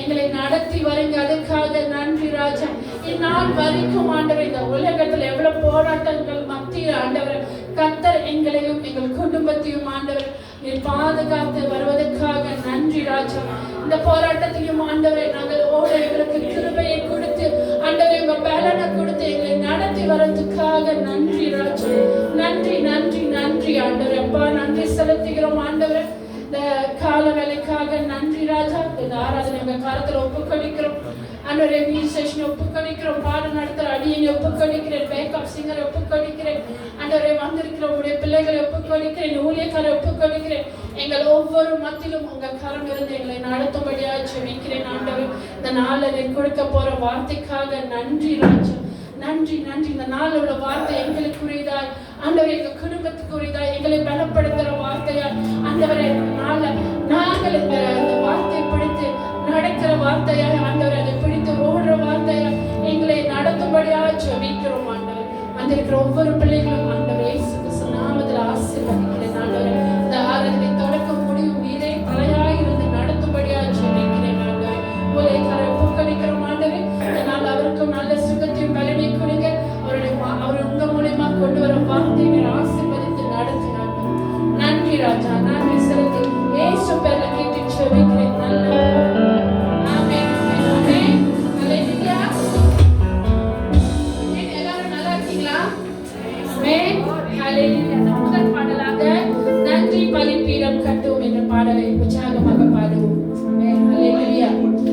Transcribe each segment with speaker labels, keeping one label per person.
Speaker 1: எங்களை நடத்தி வரீங்க. அதுக்காக நன்றி ராஜா. இந்நாள் வரைக்கும் ஆண்டவர் இந்த உலகத்துல எவ்வளவு போராட்டங்கள் மத்தியில் ஆண்டவர் கர்த்தர் எங்களையும் எங்கள் குடும்பத்தையும் ஆண்டவர் நீர் பாதுகாத்து வருவதற்காக நன்றி ராஜா. இந்த போராட்டத்தையும் ஆண்டவரை நாங்கள் ஓட எங்களுக்கு கிருபையை கொடுத்து ஆண்டவரை உங்க பலனை கொடுத்து எங்களை நடத்தி வர்றதுக்காக நன்றி ராஜா. நன்றி நன்றி நன்றி ஆண்டவர். அப்பா நன்றி செலுத்துகிறோம் ஆண்டவர். இந்த கால வேலைக்காக நன்றி ராஜா. இந்த ஆராதனை உங்க காலத்துல ஒப்புக்கொடுக்கிறோம் ஆண்டவரே. மியூசிஷியனை ஒப்புக்கொடுக்கிறோம், பாடம் நடத்துற அடியனை ஒப்புக்கொடுக்கிறேன், பேக்கப் சிங்கரை ஒப்புக்கொடுக்கிறேன் ஆண்டவரே. வந்திருக்கிற உங்களுடைய பிள்ளைகளை ஒப்புக்கொடுக்கிறேன், ஊழியக்காரை ஒப்புக்கொடுக்கிறேன். எங்கள் ஒவ்வொரு மத்தியிலும் உங்க கரம் இருந்து எங்களை நடத்தும்படியா ஜெபிக்கிறேன் ஆண்டவர். இந்த நாளில் கொடுக்க போற வார்த்தைக்காக நன்றி ராஜா. நன்றி நன்றி. இந்த நாள் உள்ள வார்த்தை எங்களுக்குரியதாய் ஆண்டவரே, எங்க குடும்பத்துக்குரியதாய் எங்களை பலப்படுத்துற வார்த்தையால் ஆண்டவரே நாங்கள் இந்த வார்த்தையை பிடித்து நடக்கிற வார்த்தையால் ஆண்டவரை அதை பிடித்து ஓடுற வார்த்தையால் எங்களை நடத்தும்படியா ஜெபிக்கிறோம் ஆண்டவர். வந்திருக்கிற ஒவ்வொரு பிள்ளைகளும் ஆண்டவர் இயேசு கிறிஸ்து நாமத்தில் ஆசீர்வதிக்கிறேன் ஆண்டவர். இந்த ஆராதனை தொடக்க முடியும் நீரே தலையாய் இருந்து நடத்தும்படியா ஜெபிக்கிறேன் ஆண்டவர். ஊழியக்காரை ஒப்புக்கொடுக்கிறோம் ஆண்டவர். இதனால் அவருக்கும் நல்ல சுகத்தையும் பலனை கொடுங்க. அவர் உங்க மூலமா கொண்டு வர வார்த்தையை ஆசீர்வதித்து நடத்தினாங்க. நன்றி ராஜா. நன்றி செலுத்தி இயேசு பேர்ல கேட்டு ஜெபிக்கிறேன் நல்ல ஆமென் ஆமென். ஹalleluya. எல்லாரும் நல்லா இருக்கீங்களா? ஆமென் ஹalleluya. முதல் பாடலாக நன்றி பலிபீடம் கட்டுவோம் என்ற பாடலை உற்சாகமாக பாடுவோம். ஆமென் ஹalleluya.
Speaker 2: Thank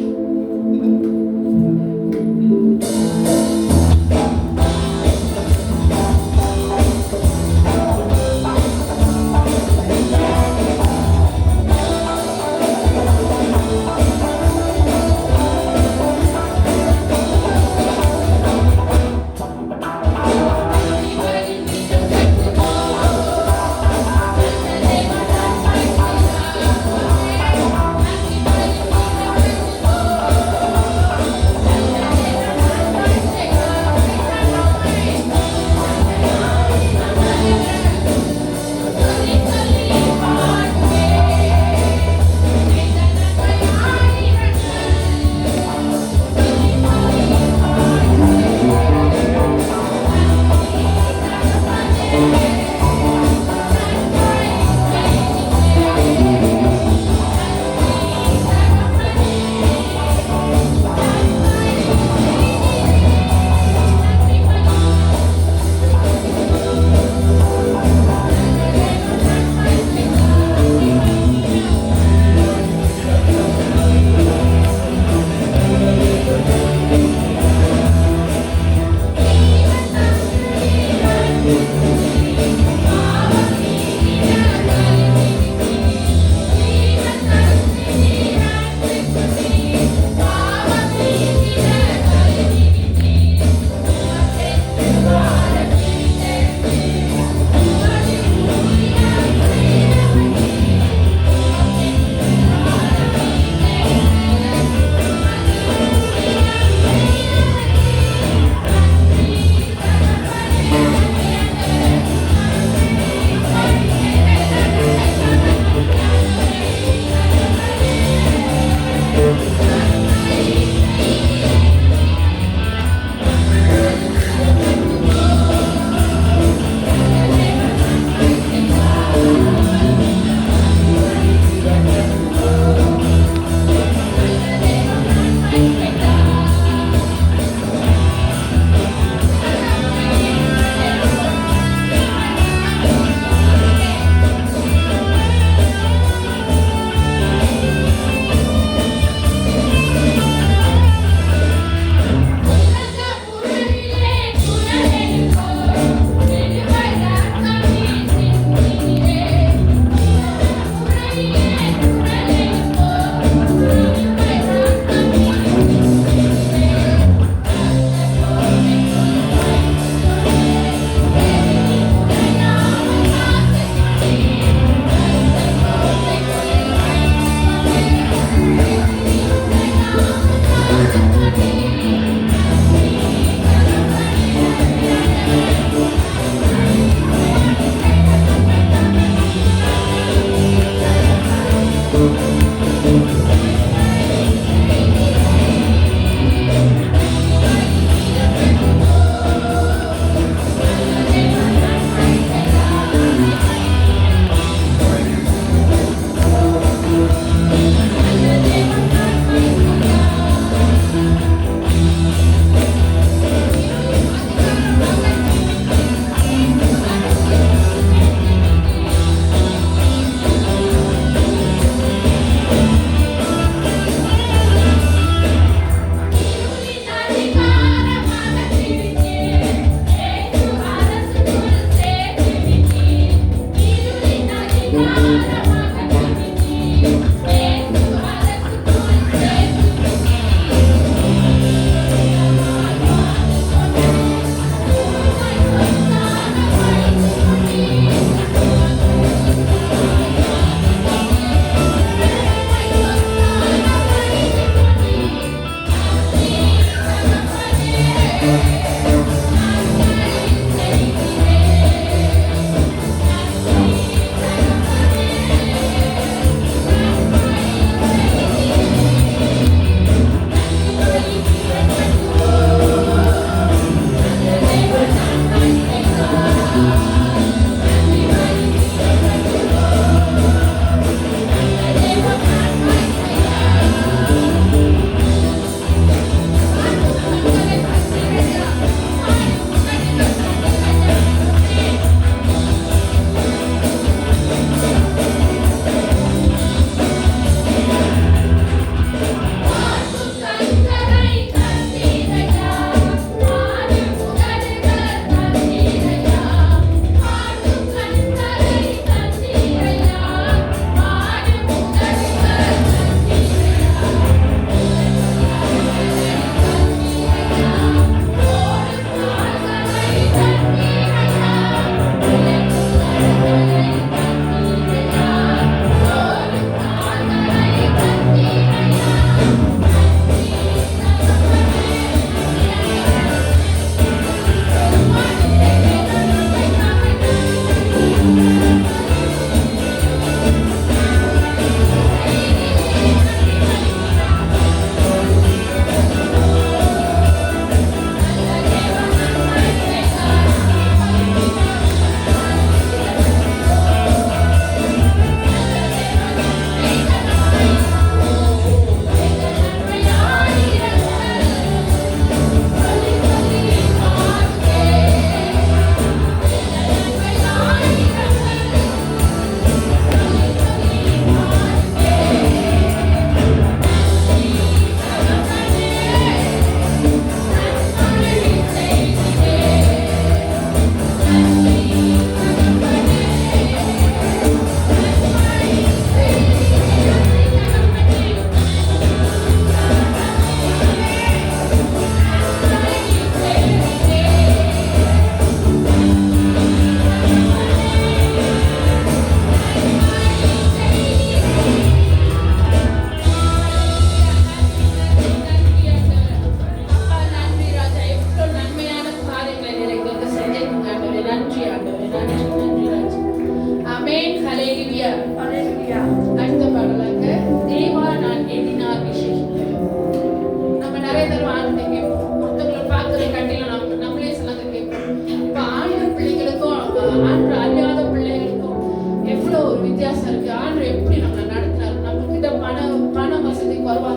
Speaker 2: you.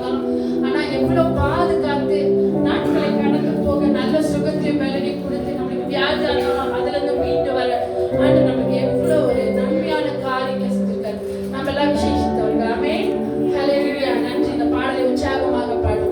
Speaker 1: பார்க்கலாம். ஆனா எவ்வளவு பாதுகாத்து நாட்களை கடந்து போக நல்ல சுகத்தையும் பலனை கொடுத்து நம்மளுக்கு வியாதி அதுல இருந்து மீண்டு வர ஆண்டு நமக்கு எவ்வளவு ஒரு நன்மையான காரியங்களை செஞ்சிருக்காரு. நம்ம எல்லாம் விசேஷித்தவர்கள். ஆமென். ஹல்லேலூயா. நன்றி. இந்த பாடலை உற்சாகமாக பாடுவோம்.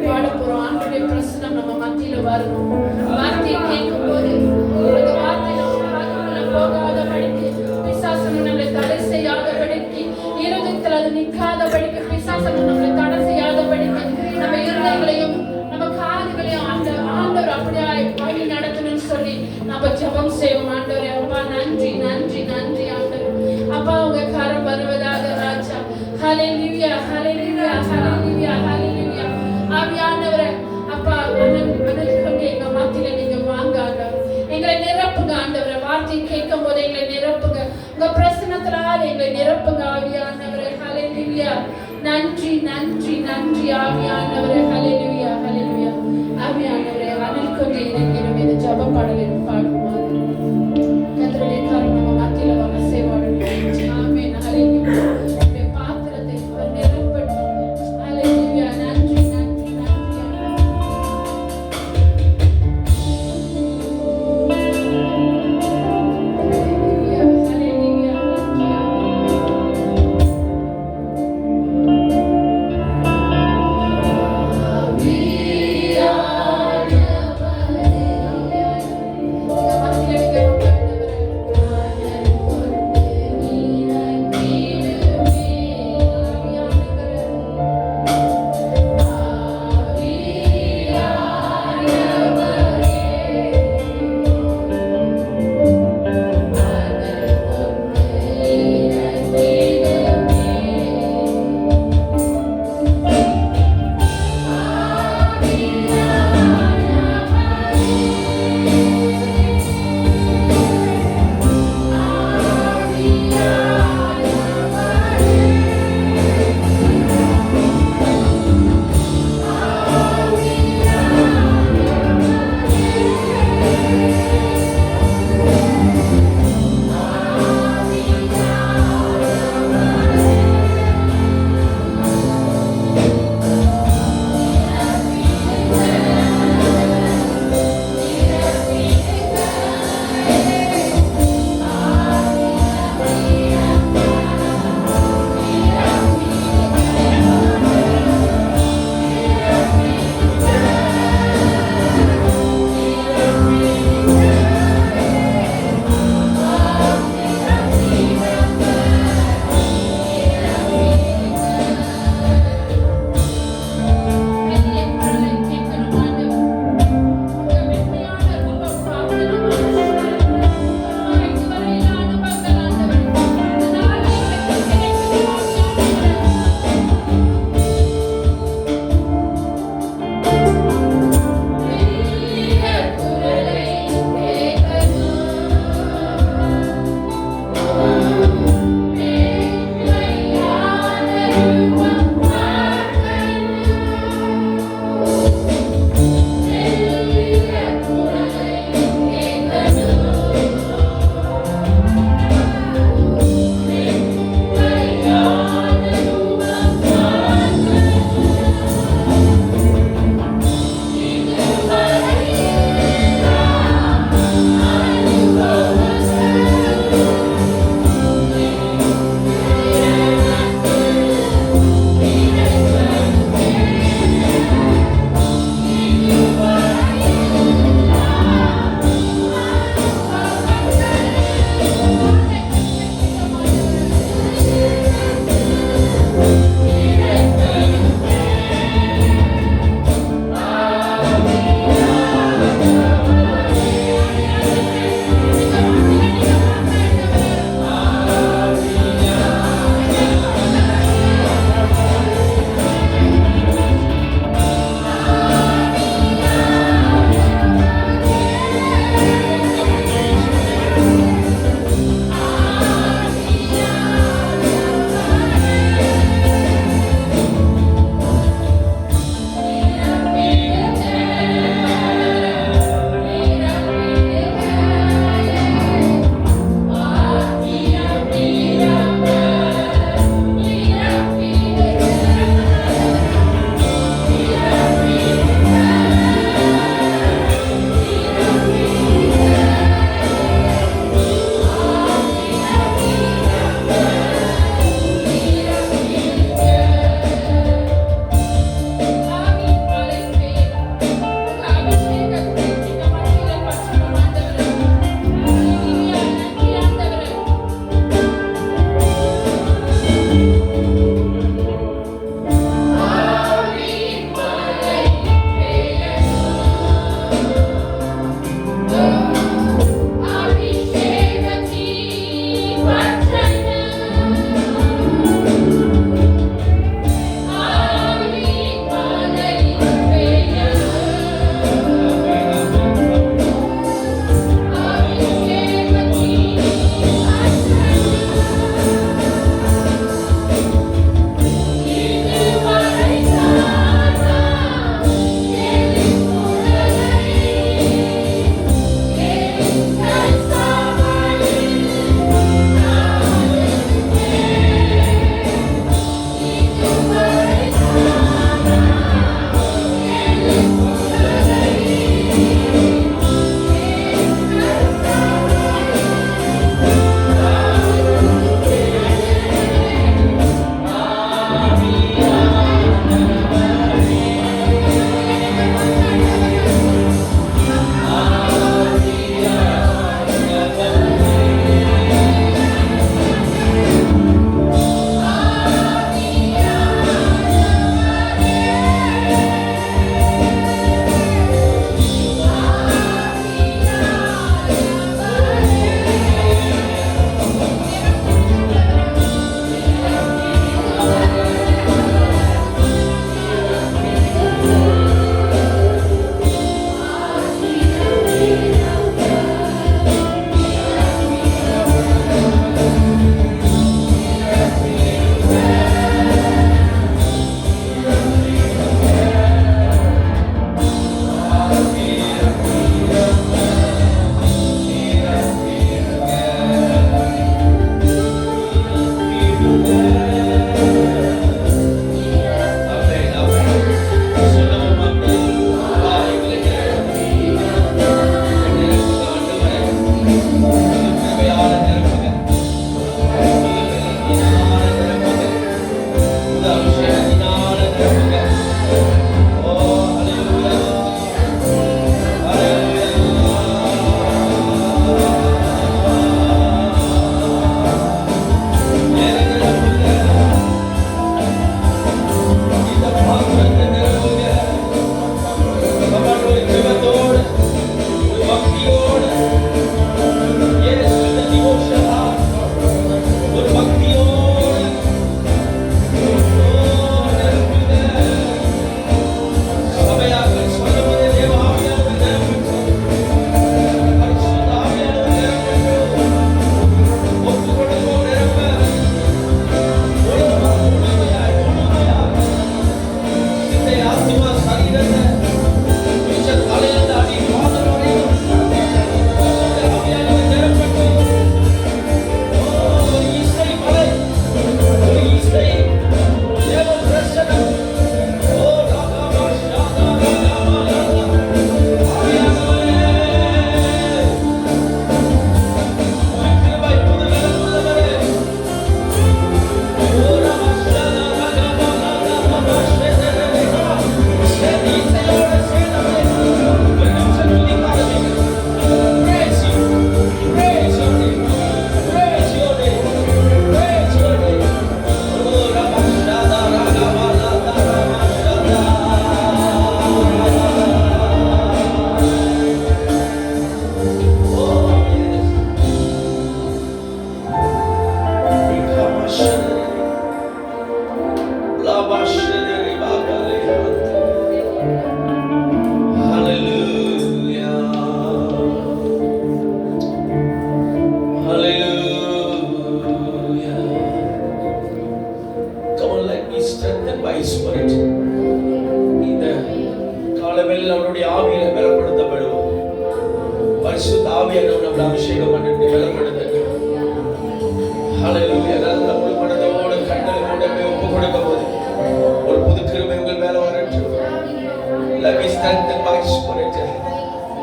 Speaker 1: பாட போறோம். ஆண்டவருடைய பிரசன்னம் நம்ம மத்தியில வரணும். வார்த்தையை கேட்கும் போது அந்த வார்த்தை நம்ம காதுக்குள்ள போகாதபடிக்கு, பிசாசனம் நம்மளை தடை செய்யாதபடிக்கு, இருதயத்தில் அது நிற்காதபடிக்கு, பிசாசனம் நம்மளை தடை செய்யாதபடிக்கு, நம்ம இருதயங்களையும் நம்ம காதுகளையும் ஆண்டவர் அப்படியே வழி நடத்தணும்னு சொல்லி நம்ம ஜெபம் செய்வோம். ஆண்டவரே, அப்பா நன்றி நன்றி நன்றி ஆண்டவர். அப்பா உங்க கரம் வருவதாக ராஜா. ஹல்லேலூயா ஹல்லேலூயா ஹல்லேலூயா ஹல்லேலூயா. ஆவியானவரே, அப்பா கொண்டு எங்க மத்தியில நீங்க வாங்க ஆண்டவர். எங்களை நிரப்புங்க ஆண்டவரே. வார்த்தையை கேட்கும் போது எங்களை நிரப்புங்க. உங்க பிரசன்னத்தினால எங்களை நிரப்புங்க ஆவியானவரே. ஹல்லேலூயா. நன்றி நன்றி நன்றி ஆவியானவரே. ஹல்லேலூயா ஹல்லேலூயா. ஆவியானவரே, அனல் கொண்டு இருக்கிறோம். இந்த ஜெப பாடலை பாடுவோம். கர்த்தருடைய கரம் நம்ம மத்தியில வாங்க சேவாடும். ஆமென். ஹல்லேலூயா. உடைய பாத்திரத்தை அவர் நிரப்பட்டும். ஹல்லேலூயா. நன்றி நன்றி நன்றி. ஹல்லேலூயா ஹல்லேலூயா. நன்றி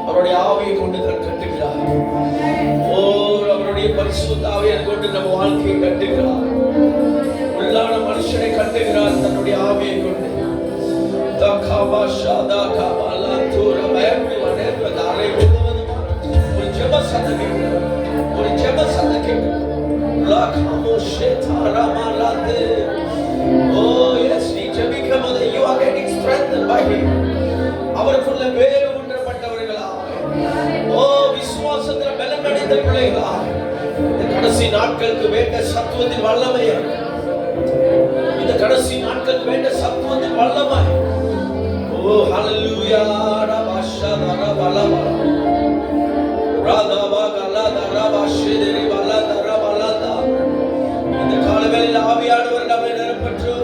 Speaker 2: அவருடைய ஆவியை கொண்டு கட்டுகிறார். அவருடைய பரிசுத்த ஆவியை கொண்டு நம்ம வாழ்க்கையை கட்டுகிறார். உள்ளான மனுஷனை கட்டுகிறார் தன்னுடைய ஆவியை கொண்டு. ஒரு ஜெப சத்தம் கேட்கிறது. ஒரு ஜெப சத்தம் கேட்கிறது. Oh yes, நீ ஜெபிக்கும் போது you are getting strengthened by him. அவருக்குள்ள வேறு ஊற்றப்பட்டவர்களா, விசுவாசத்துல பலனடைந்த பிள்ளைகளா, இந்த கடைசி நாட்களுக்கு வேண்ட சத்துவத்தின் வல்லமை, இந்த கடைசி நாட்களுக்கு வேண்ட சத்துவத்தின் வல்லமை. ஹalleluya ரபஷதர பலபல ராதபா கலதர பஷிதரி பலதர பலதா. இந்த காலவேளையில் ஆவியானவர் நம்மை நிரப்பற்று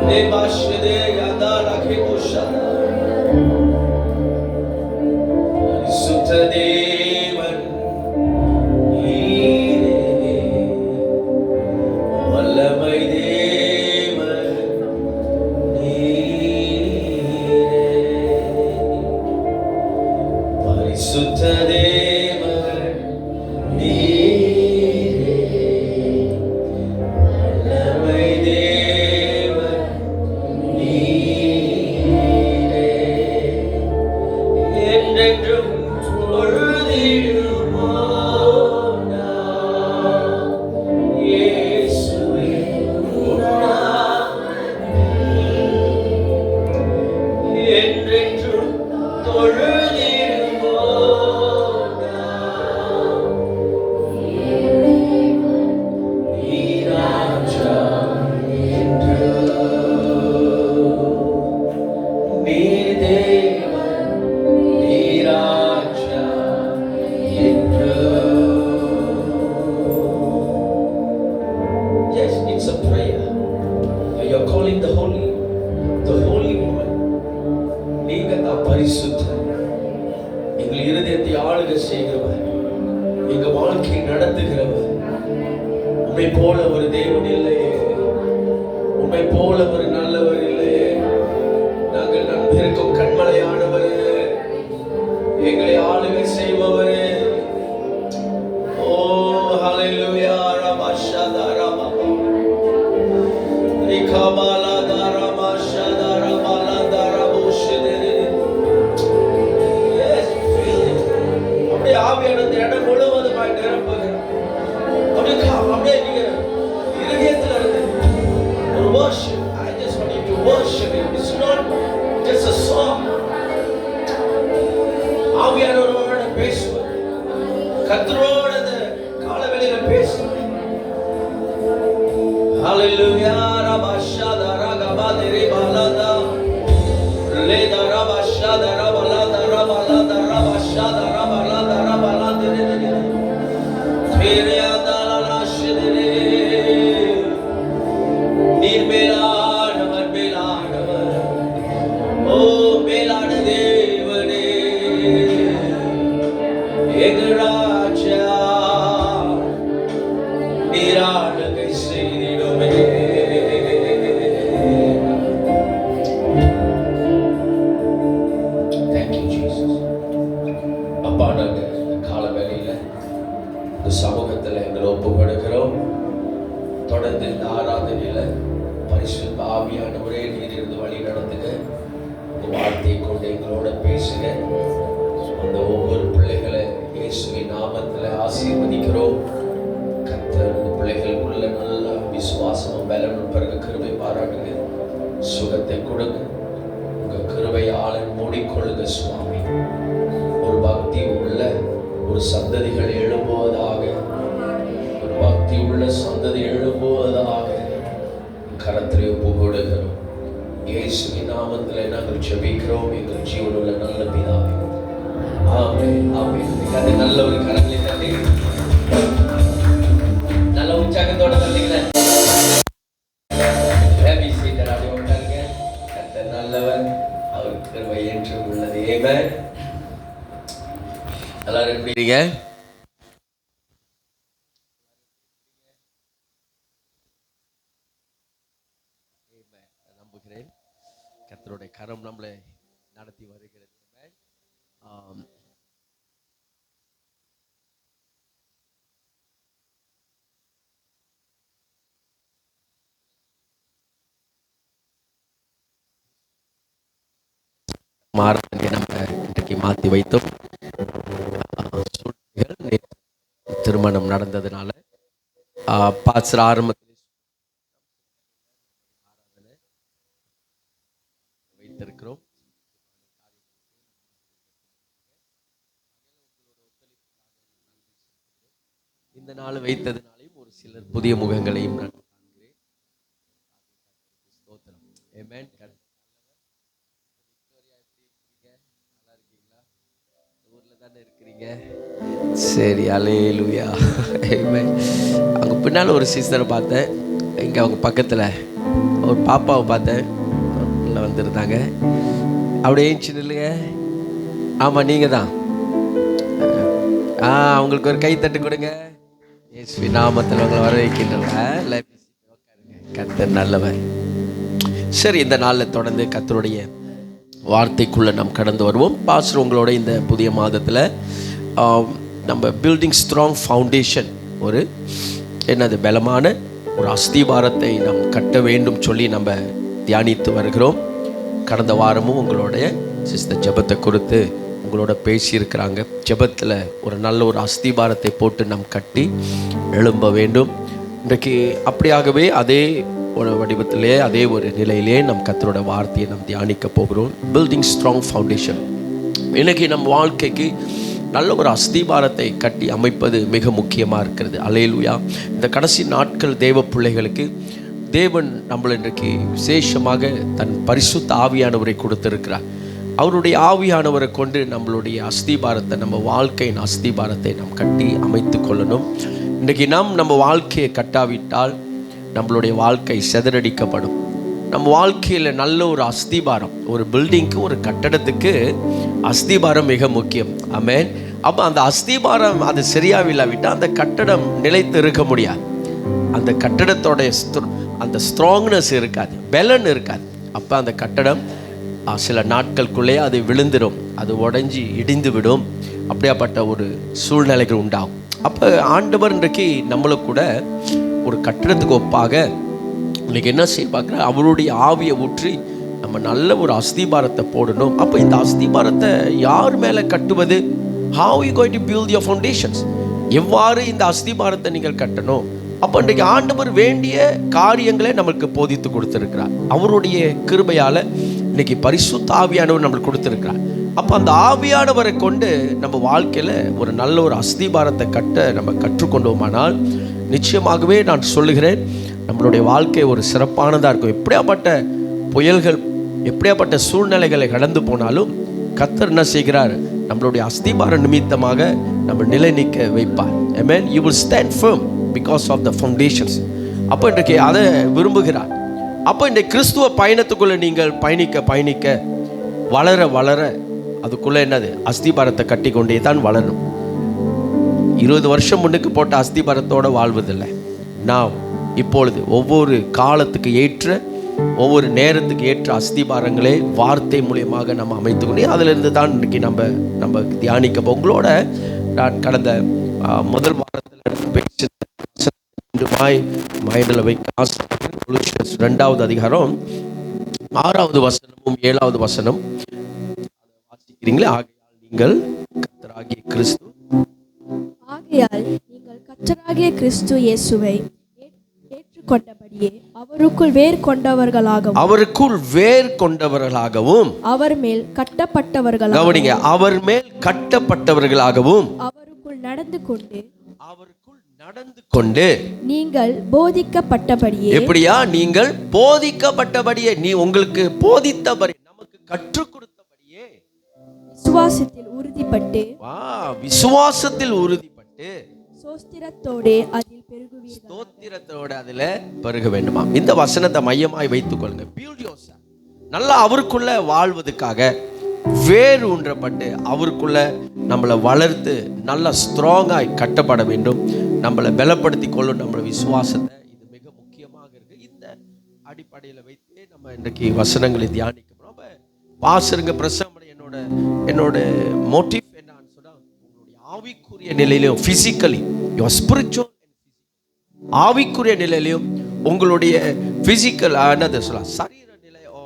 Speaker 2: தேவாஷதே யதா ரகிபுஷதா. பரிசுத்த தேவன் நீரே, வல்லமை தேவன் நீரே, பரிசுத்த தேவன் நீரே, வல்லமை தேவன் நீரே, என்றென்றும் தொழுதிடுவோம் நாம் இயேசுவின் நாமத்தில். என்றென்றும் தொழுதிடுவோம் நாம் நீராஜா என்று. நீர் தேவன் நீராஜா என்று. Yes, it's a prayer. You're calling the Holy One. நீங்க தான் பரிசுத்தர். எங்கள் இருதயத்தை ஆளுகை செய்கிறவர், எங்க வாழ்க்கையை நடத்துகிறவர். உம்மை போல ஒரு தேவன் இல்லையே, உம்மை போல ஒரு நல்லவர் இல்லையே. நாங்கள் நம்பியிருக்கும் கண்மலையானவரே, எங்களை ஆளுகை செய்பவரே. ஓ ஹalleluya ரபஷதா ரபபா ரிகபாலா தரமஷதா ரபலா தரபுஷதே. Yes, feel it. அப்படியே ஆவியானவர் இடம் முழுவதுமாய் நிரப்புகிறார். அப்படியே நீங்க இருதயத்துல இருந்து ஒரு worship. I just want you to worship him. It's not just a song. ஆவியானவரோட பேசுவது, கர்த்தரோட காலவேளையில பேசுவது. ஹalleluya ரபஷதா ரகபதரி பலதா லேதா ரபஷதா ரபலதா ரபலதா ரபஷதா ரபலதா ரபலதரி தேரியாதலா ஷிதரி. நீர் மேலானவர் மேலானவர், மேலான தேவனே, எங்கள் ராஜா நீராளுகை செய்திடுமே. Thank you, Jesus. அப்பா, நாங்கள் காலவேளையில இந்த சமூகத்தில் எங்களை ஒப்பு கொடுக்கிறோம். தொடர்ந்து இந்த ஆராதனையில பரிசுத்த ஆவியானவரே நீர் இருந்து வழி நடத்துங்க. ஆசீர்வதிக்கிறோம். கர்த்தர் இந்த பிள்ளைகளுக்குள்ள நல்ல விசுவாசமும் பலனும் பிறகு கிருபை பாராட்டுங்க. சுகத்தை கொடுங்க. உங்க கிருபையால மூடிக்கொள்ளுங்க சுவாமி. ஒரு பக்தி உள்ள ஒரு சந்ததிகள் எழும்புவதாக, ஒரு பக்தி உள்ள சந்ததி எழும்புவதாக கரத்திலே ஒப்புக்கொடுக்கிறோம். இயேசுவின் நாமத்திலே நாங்கள் ஜெபிக்கிறோம் எங்கள் ஜீவனுள்ள நல்ல பிதாவே. ஆமென், ஆமென். அது நல்ல ஒரு கரங்களை தட்டி நல்ல உற்சாகத்தோட தட்டிங்களேன். கர்த்தர் நல்லவர், அவர் கிருபை என்றும் உள்ளது. ஆமென். எல்லாரும் எப்படி இருக்கீங்க? நம்புகிறேன் கர்த்தருடைய கரம் நம்மளை நடத்தி வருகிறது. மாறாக நம்ம இன்றைக்கு மாற்றி வைத்தோம். திருமணம் நடந்ததுனால பாஸ்டர் ஆரம்பத்தில் வைத்திருக்கிறோம். இந்த நாள் வைத்ததுனாலையும் ஒரு சிலர் புதிய முகங்களையும் நான் காண்கிறேன். ஆமென். ஊர்ல தானே இருக்கிறீங்க? சரி, அல்லேலூயா. ஆமென். அங்க பின்னால ஒரு சிஸ்டரை பார்த்தேன். இங்க அவங்க பக்கத்துல ஒரு பாப்பாவை பார்த்தேன். உள்ள வந்திருந்தாங்க. அப்படியே சின்ன. ஆமா, நீங்க தான். அவங்களுக்கு ஒரு கை தட்டு கொடுங்க. இயேசுவின் நாமத்தில் உங்களை வர வைக்கின்றவர். கர்த்தர் நல்லவர். சரி, இந்த நாளில் தொடர்ந்து கர்த்தருடைய வார்த்தைக்குள்ளே நாம் கடந்து வருவோம். பாஸ்டர் உங்களோட இந்த புதிய மாதத்தில் நம்ம பில்டிங் ஸ்ட்ராங் ஃபவுண்டேஷன், ஒரு என்னது பலமான ஒரு அஸ்திவாரத்தை நாம் கட்ட வேண்டும் சொல்லி நம்ம தியானித்து வருகிறோம். கடந்த வாரமும் உங்களுடைய சிஸ்டர் ஜெபத்தை கொடுத்து உங்களோட பேசியிருக்கிறாங்க. ஜெபத்தில் ஒரு நல்ல ஒரு அஸ்திபாரத்தை போட்டு நாம் கட்டி எழும்ப வேண்டும். இன்றைக்கு அப்படியாகவே அதே ஒரு வடிவத்திலே அதே ஒரு நிலையிலே நம் கர்த்தரோட வார்த்தையை நாம் தியானிக்க போகிறோம். Building strong foundation. இன்னைக்கு நம் வாழ்க்கைக்கு நல்ல ஒரு அஸ்திபாரத்தை கட்டி அமைப்பது மிக முக்கியமாக இருக்கிறது. அல்லேலூயா. இந்த கடைசி நாட்கள் தேவ பிள்ளைகளுக்கு தேவன் நம்மளை இன்றைக்கு விசேஷமாக தன் பரிசுத்த ஆவியானவரை கொடுத்திருக்கிறார். அவருடைய ஆவியானவரை கொண்டு நம்மளுடைய அஸ்திபாரத்தை, நம்ம வாழ்க்கையின் அஸ்திபாரத்தை நாம் கட்டி அமைத்து கொள்ளணும். இன்றைக்கி நம்ம வாழ்க்கையை கட்டாவிட்டால் நம்மளுடைய வாழ்க்கை சிதறடிக்கப்படும். நம்ம வாழ்க்கையில் நல்ல ஒரு அஸ்திபாரம், ஒரு பில்டிங்க்கு, ஒரு கட்டடத்துக்கு அஸ்திபாரம் மிக முக்கியம். ஆமென். அப்போ அந்த அஸ்திபாரம் அது சரியாக இல்லாவிட்டால் அந்த கட்டடம் நிலைத்து இருக்க முடியாது. அந்த கட்டடத்தோடைய அந்த ஸ்ட்ராங்னஸ் இருக்காது, பலன் இருக்காது. அப்போ அந்த கட்டடம் சில நாட்களுக்குள்ளே அது விழுந்துடும், அது உடைஞ்சி இடிந்து விடும். அப்படியாப்பட்ட ஒரு சூழ்நிலைகள் உண்டாகும். அப்போ ஆண்டவர் இன்றைக்கு நம்மளுக்கு கூட ஒரு கட்டிடத்துக்கு ஒப்பாக இன்றைக்கி என்ன செய்ய பார்க்குற, அவருடைய ஆவியை ஊற்றி நம்ம நல்ல ஒரு அஸ்திபாரத்தை போடணும். அப்போ இந்த அஸ்திபாரத்தை யார் மேலே கட்டுவது? How you going to build your foundations? எவ்வாறு இந்த அஸ்திபாரத்தை நீங்கள் கட்டணும்? அப்போ இன்றைக்கு ஆண்டவர் வேண்டிய காரியங்களை நம்மளுக்கு போதித்து கொடுத்துருக்கிறார். அவருடைய கிருபையால் இன்னைக்கு பரிசுத்த ஆவியானவர் நம்மளுக்கு கொடுத்துருக்கிறார். அப்போ அந்த ஆவியானவரை கொண்டு நம்ம வாழ்க்கையில் ஒரு நல்ல ஒரு அஸ்திபாரத்தை கட்ட நம்ம கற்றுக்கொண்டோமானால் நிச்சயமாகவே நான் சொல்லுகிறேன், நம்மளுடைய வாழ்க்கை ஒரு சிறப்பானதாக இருக்கும். எப்படியாப்பட்ட புயல்கள், எப்படியாப்பட்ட சூழ்நிலைகளை கடந்து போனாலும் கர்த்தர் என்ன செய்கிறார்? நம்மளுடைய அஸ்திபார நிமித்தமாக நம்ம நிலை நிற்க வைப்பார். Amen. You will stand firm because of the foundations. அப்போ இன்றைக்கு அதை விரும்புகிறார். அப்போ இந்த கிறிஸ்துவ பயணத்துக்குள்ளே நீங்கள் பயணிக்க வளர அதுக்குள்ளே என்னது? அஸ்திபாரத்தை கட்டி கொண்டே தான் வளரும். 20 வருஷம் முன்னுக்கு போட்ட அஸ்திபாரத்தோடு வாழ்வதில்லை. நாம் இப்பொழுது ஒவ்வொரு காலத்துக்கு ஏற்ற, ஒவ்வொரு நேரத்துக்கு ஏற்ற அஸ்திபாரங்களே வார்த்தை மூலியமாக நம்ம அமைத்துக்கொண்டே அதிலிருந்து தான் இன்றைக்கி நம்ம தியானிக்க. உங்களோட நான் கடந்த முதல் வாரத்தில் பேசின மைண்டில் வைக்க 2வது அதிகாரம் 6வது வசனமும் 7வது வசனம் வாசிக்கிறீங்களே. ஆகையால் நீங்கள் கர்த்தராகிய கிறிஸ்து
Speaker 3: ஆகையால் நீங்கள் கர்த்தராகிய கிறிஸ்து இயேசுவை ஏற்றுக்கொண்டபடியே அவருக்குள் வேர் கொண்டவர்களாகவும் அவர் மேல் கட்டப்பட்டவர்களாகவும் அவருக்குள் நடந்து கொண்டு நீங்கள் போதிக்கப்பட்டபடியே. எப்படியா? நீங்கள் போதிக்கப்பட்டபடியே, நீ உங்களுக்கு போதித்தபடி, நமக்கு கற்றுக் கொடுத்தபடியே விசுவாசத்தில் உறுதிப்பட்டு ஸ்தோத்திரத்தோட அதில் பெருக வேண்டுமா. இந்த வசனத்தை மையமாய் வைத்துக் கொள்ளுங்க. பில்ட் யோர்செல்ஃப். நல்லா அவருக்குள்ள வாழ்வதற்காக வேறு ஊன்றப்பட்டு அவருக்குள்ள நம்மளை வளர்த்து நல்லா ஸ்ட்ராங்காய் கட்டப்பட வேண்டும். நம்மளை பலப்படுத்தி கொள்ளும் நம்மளோட விசுவாசத்தை. இது மிக முக்கியமாக இருக்கு. இந்த அடிப்படையில் வைத்தே நம்ம இன்றைக்கு வசனங்களை தியானிக்கணும். அப்போ பாசருங்க பிரசவம் என்னோட மோட்டிவ் என்னன்னு சொன்னா, உங்களுடைய ஆவிக்குரிய நிலையிலும் பிசிக்கலி யுவர் ஸ்பிரிச்சுவல், ஆவிக்குரிய நிலையிலும் உங்களுடைய பிசிக்கல் என்னது சொல்லலாம், சரீர நிலையோ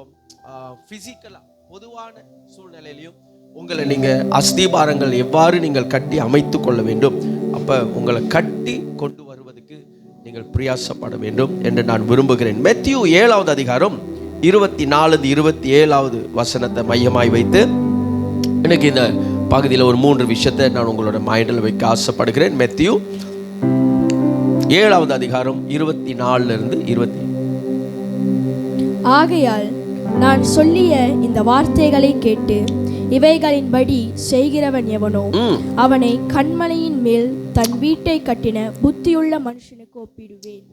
Speaker 3: பிசிக்கலா பொதுவான சூழ்நிலையிலையும் உங்களை நீங்க அஸ்திபாரங்கள் எவ்வாறு நீங்கள் கட்டி அமைத்து கொள்ள வேண்டும். அப்ப உங்களை கட்டி கொண்டு வருவதற்கு நீங்கள் பிரயாசப்பட வேண்டும் என்று நான் விரும்புகிறேன். மத்தேயு 7வது அதிகாரம் 24-27 வசனத்தை மையமாய் வைத்து எனக்கு இந்த பகுதியில் ஒரு 3 விஷயத்தை நான் உங்களோட மைண்டில் வைக்க ஆசைப்படுகிறேன். மத்தேயு 7வது அதிகாரம் 24-20. ஆகையால் நான் சொல்லிய இந்த வார்த்தைகளை கேட்டு இவைகளின்படி செய்கிறவன் எவனோ அவனை கன்மலையின் மேல் தன் வீட்டை கட்டின புத்தியுள்ள மனுஷனுக்கு ஒப்பிடுவேன்.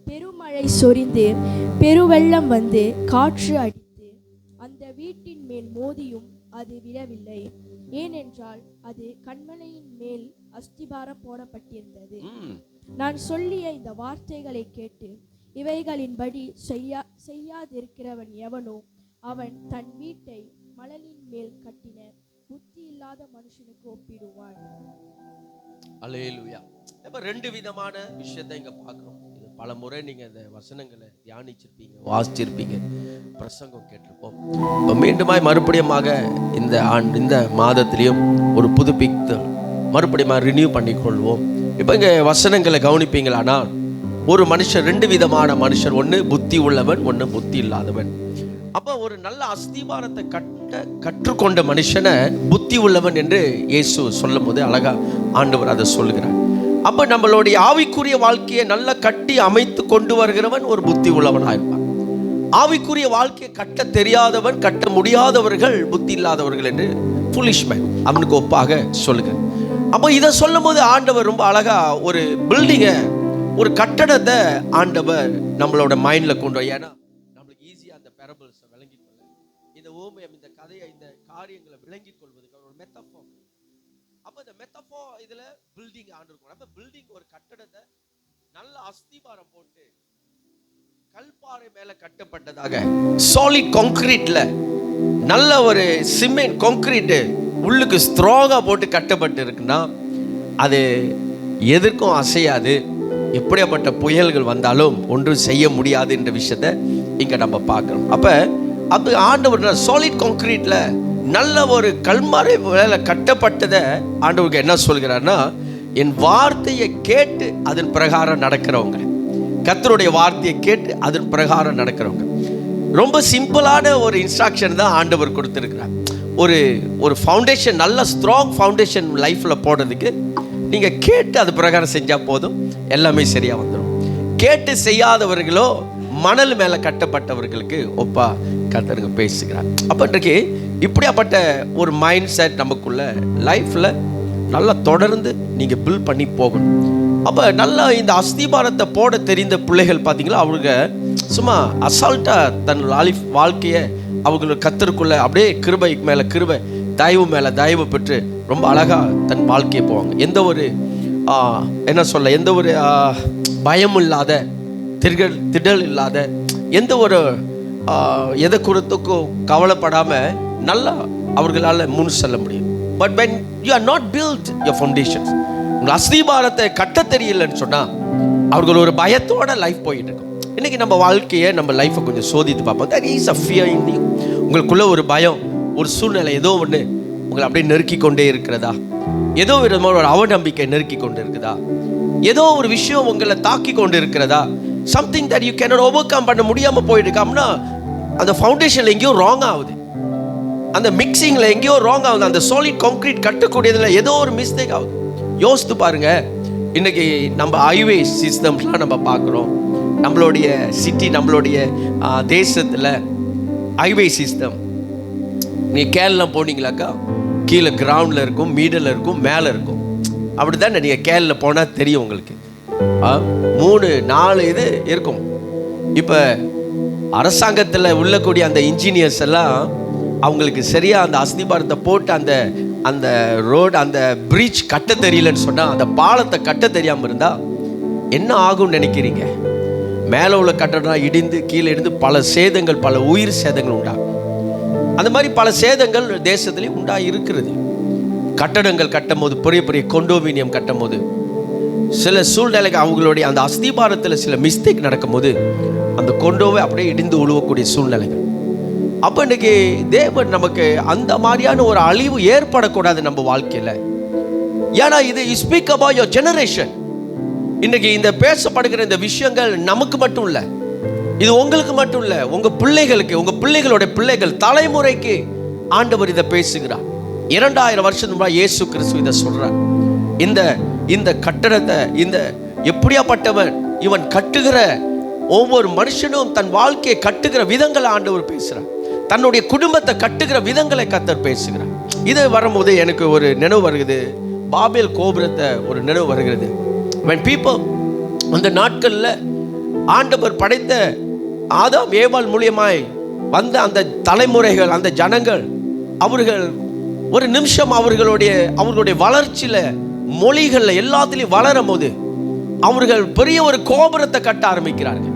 Speaker 3: பெருமழை சொரிந்து பெருவெள்ளம் வந்து காற்று அடித்து அந்த வீட்டின் மேல் மோதியும் அது விழவில்லை, ஏனென்றால் அது கன்மலையின் மேல் அஸ்திபாரம் போடப்பட்டிருந்தது. நான் சொல்லிய இந்த வார்த்தைகளை கேட்டு இவைகளின்படி செய்யாதிருக்கிறவன் எவனோ அவன் தன் வீட்டை மணலின் மேல் கட்டின புத்தி இல்லாத மனுஷனுக்கு ஒப்பிடுவான்.
Speaker 2: அல்லேலூயா. இப்ப 2 விதமான விஷயத்தை இங்க பார்க்கிறோம். இது பல முறை நீங்க இந்த வசனங்களை தியானிச்சிருப்பீங்க, வாசிச்சிருப்பீங்க, பிரசங்கம் கேட்டிருப்போம். இப்போ மீண்டுமாய் மறுபடியுமாக இந்த மாதத்திலையும் ஒரு புதுப்பித்து மறுபடியும் ரினியூ பண்ணிக்கொள்வோம். இப்போ இங்கே வசனங்களை கவனிப்பீங்களானா, ஒரு மனுஷன் 2 விதமான மனுஷன், ஒன்று புத்தி உள்ளவன், ஒன்று புத்தி இல்லாதவன். அப்போ ஒரு நல்ல அஸ்திபாரத்தை கற்றுக்கொண்ட மனுஷனை புத்தி உள்ளவன் என்று இயேசு சொல்லும் போது அழகா ஆண்டவர் அதை சொல்லுகிறார். அப்போ நம்மளுடைய ஆவிக்குரிய வாழ்க்கையை நல்லா கட்டி அமைத்து கொண்டு வருகிறவன் ஒரு புத்தி உள்ளவனாக இருப்பான். ஆவிக்குரிய வாழ்க்கையை கட்ட தெரியாதவன், கட்ட முடியாதவர்கள் புத்தி இல்லாதவர்கள் என்று ஃபுலிஷ்மேன் அவனுக்கு ஒப்பாக சொல்லுகிறார். அப்போ இதை சொல்லும் போது ஆண்டவர் ரொம்ப அழகா ஒரு பில்டிங்கை, ஒரு கட்டடத்தை ஆண்டவர் நம்மளோட மைண்ட்ல கொண்டு வர. ஏன்னா நம்மளுக்கு ஈஸியா அந்த பேரபிள்ஸை விளங்கிக் கொள்ள, இந்த ஓமியம், இந்த கதையை, இந்த காரியங்களை விளங்கிக் கொள்வதற்கு ஒரு மெத்தஃபோ. அப்ப இந்த மெத்தஃபோ இதுல பில்டிங் ஆண்டிருக்கும். அப்ப பில்டிங் ஒரு கட்டடத்தை நல்ல அஸ்திபாரம் போட்டு கல்பாறை மேல கட்டப்பட்டதாக, சாலிட் கான்கிரீட்ல நல்ல ஒரு சிமெண்ட் கான்கிரீட் உள்ளுக்கு ஸ்ட்ராங்கா போட்டு கட்டப்பட்டு இருக்குன்னா அது எதற்கும் அசையாது. எப்படியாப்பட்ட புயல்கள் வந்தாலும் ஒன்றும் செய்ய முடியாது என்ற விஷயத்தை இங்க நம்ம பார்க்கிறோம். அப்ப ஆண்டவர் சாலிட் கான்கிரீட்ல நல்ல ஒரு கல்மறை மேல கட்டப்பட்டதை ஆண்டவருக்கு என்ன சொல்கிறார்னா, என் வார்த்தையை கேட்டு அதன் பிரகாரம் நடக்கிறவங்க, கர்த்தருடைய வார்த்தையை கேட்டு அதன் பிரகாரம் நடக்கிறவங்க. ரொம்ப சிம்பிளான ஒரு இன்ஸ்ட்ரக்ஷன் தான் ஆண்டவர் கொடுத்திருக்கிறார். ஒரு ஃபவுண்டேஷன், நல்ல ஸ்ட்ராங் ஃபவுண்டேஷன் லைஃப்ல போடுறதுக்கு நீங்க கேட்டு அது பிரகாரம் செஞ்சா போதும், எல்லாமே சரியா வந்துடும். கேட்டு செய்யாதவர்களோ மணல் மேல கட்டப்பட்டவர்களுக்கு ஒப்பா கர்த்தருங்க பேசுகிறார். அப்ப இன்றைக்கு இப்படியாப்பட்ட ஒரு மைண்ட் செட் நமக்குள்ள லைஃப்ல நல்லா தொடர்ந்து நீங்க பில்ட் பண்ணி போகணும். அப்ப நல்லா இந்த அஸ்திபாரத்தை போட தெரிந்த பிள்ளைகள் பார்த்தீங்களா, அவங்க சும்மா அசால்ட்டா தன் வாழ்க்கையை அவங்களோட கர்த்தருக்குள்ள அப்படியே கிருபை மேல கிருபை, தயவு மேல தயவு பெற்று ரொம்ப அழகா தன் வாழ்க்கையை போவாங்க. எந்த ஒரு எந்த ஒரு பயமும் இல்லாத, திடல் இல்லாத, எந்த ஒரு எதை குறித்துக்கும் கவலைப்படாம நல்லா அவர்களால் முன் செல்ல முடியும். But when you are not built your foundations, உங்கள் அஸ்திபாரத்தை கட்ட தெரியலன்னு சொன்னா அவர்கள் ஒரு பயத்தோட லைஃப் போயிட்டு இருக்கும். இன்னைக்கு நம்ம வாழ்க்கையை, நம்ம லைஃப்பை கொஞ்சம் சோதித்து பார்ப்போம். there is a fear in you. உங்களுக்குள்ள ஒரு பயம், ஒரு சூழ்நிலை, ஏதோ ஒன்று
Speaker 3: உங்களை அப்படியே நெருக்கி கொண்டே இருக்கிறதா? ஏதோ விதமான ஒரு அவநம்பிக்கை நெருக்கி கொண்டு இருக்குதா? ஏதோ ஒரு விஷயம் உங்களை தாக்கி கொண்டு இருக்கிறதா? Something that you cannot over come பண்ண முடியாமல் போயிருக்கு அப்படின்னா அந்த ஃபவுண்டேஷனில் எங்கேயோ ராங் ஆகுது, அந்த மிக்சிங்கில் எங்கேயோ ராங் ஆகுது, அந்த சாலிட் கான்கிரீட் கட்டக்கூடியதில் ஏதோ ஒரு மிஸ்டேக் ஆகுது. யோசித்து பாருங்க, இன்னைக்கு நம்ம ஹைவே சிஸ்டம்ஸ்லாம் நம்ம பார்க்குறோம். நம்மளுடைய சிட்டி, நம்மளுடைய தேசத்தில் ஹைவே சிஸ்டம், நீ கேரளா போனீங்களாக்கா கீழே கிரவுண்டில் இருக்கும், மீடில் இருக்கும், மேலே இருக்கும். அப்படி தான் நீங்கள் கேரளா போனால் தெரியும் உங்களுக்கு. 3-4 இது இருக்கும். இப்போ அரசாங்கத்தில் உள்ளக்கூடிய அந்த இன்ஜினியர்ஸ் எல்லாம் அவங்களுக்கு சரியாக அந்த அஸ்திபாரத்தை போட்டு அந்த அந்த ரோடு அந்த பிரிட்ஜ் கட்ட தெரியலன்னு சொன்னால், அந்த பாலத்தை கட்ட தெரியாமல் இருந்தால் என்ன ஆகும்னு நினைக்கிறீங்க? மேலே உள்ள கட்டடம் இடிந்து கீழே இடிந்து பல சேதங்கள், பல உயிர் சேதங்கள் உண்டாகும். அந்த மாதிரி பல சேதங்கள் தேசத்திலே உண்டாகி இருக்கிறது. கட்டடங்கள் கட்டும் போது, பெரிய பெரிய கொண்டோமினியம் கட்டும் போது, சில சூழ்நிலைக்கு அவங்களுடைய அந்த அஸ்திபாரத்தில் சில மிஸ்டேக் நடக்கும்போது அந்த கொண்டோவை அப்படியே இடிந்து உழுவக்கூடிய சூழ்நிலைகள். அப்போ இன்னைக்கு தேவன் நமக்கு அந்த மாதிரியான ஒரு அழிவு ஏற்படக்கூடாது நம்ம வாழ்க்கையில். ஏன்னா இது ஸ்பீக் அபவுட் யுவர் ஜெனரேஷன். இன்னைக்கு இந்த பேசப்படுகிற இந்த விஷயங்கள் நமக்கு மட்டும் இல்லை, இது உங்களுக்கு மட்டும் இல்லை, உங்கள் பிள்ளைகளுக்கு, உங்கள் பிள்ளைகளுடைய பிள்ளைகள், தலைமுறைக்கு ஆண்டவர் இதை பேசுகிறார். 2000 வருஷத்துக்கு முன்னாடி இயேசு கிறிஸ்து இதை சொல்கிறார். இந்த கட்டடத்தை, இந்த எப்படியாப்பட்டவன் இவன் கட்டுகிற ஒவ்வொரு மனுஷனும் தன் வாழ்க்கையை கட்டுகிற விதங்களை ஆண்டவர் பேசுகிறார். தன்னுடைய குடும்பத்தை கட்டுகிற விதங்களை கர்த்தர் பேசுகிறார். இது வரும்போது எனக்கு ஒரு நினைவு வருகிறது, பாபேல் கோபுரத்தை ஒரு நினைவு வருகிறது. when people அந்த நாட்களில் ஆண்டவர் படைத்த ஆதாம் ஏவாள் மூலியமாய் வந்த அந்த தலைமுறைகள், அந்த ஜனங்கள், அவர்கள் ஒரு நிமிஷம் அவர்களுடைய வளர்ச்சியில், மொழிகளில் எல்லாத்திலையும் வளரும் போது அவர்கள் பெரிய ஒரு கோபுரத்தை கட்ட ஆரம்பிக்கிறார்கள்.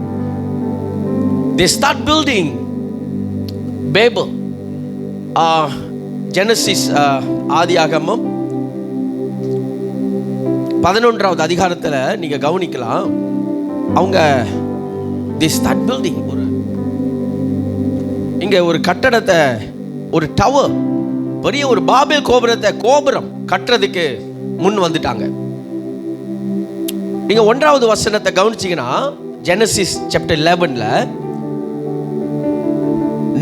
Speaker 3: they start building Babel. Genesis ஆதியாகமம் 11வது அதிகாரத்தில் நீங்க கவனிக்கலாம். அவங்க they start building இங்க ஒரு கட்டடத்தை, ஒரு டவர், பெரிய ஒரு பாபேல் கோபுரம் கட்டுறதுக்கு முன் வந்துட்டாங்க. நீங்க 1வது வசனத்தை கவனிச்சீங்கன்னா, ஜெனசிஸ் சாப்டர் 11ல,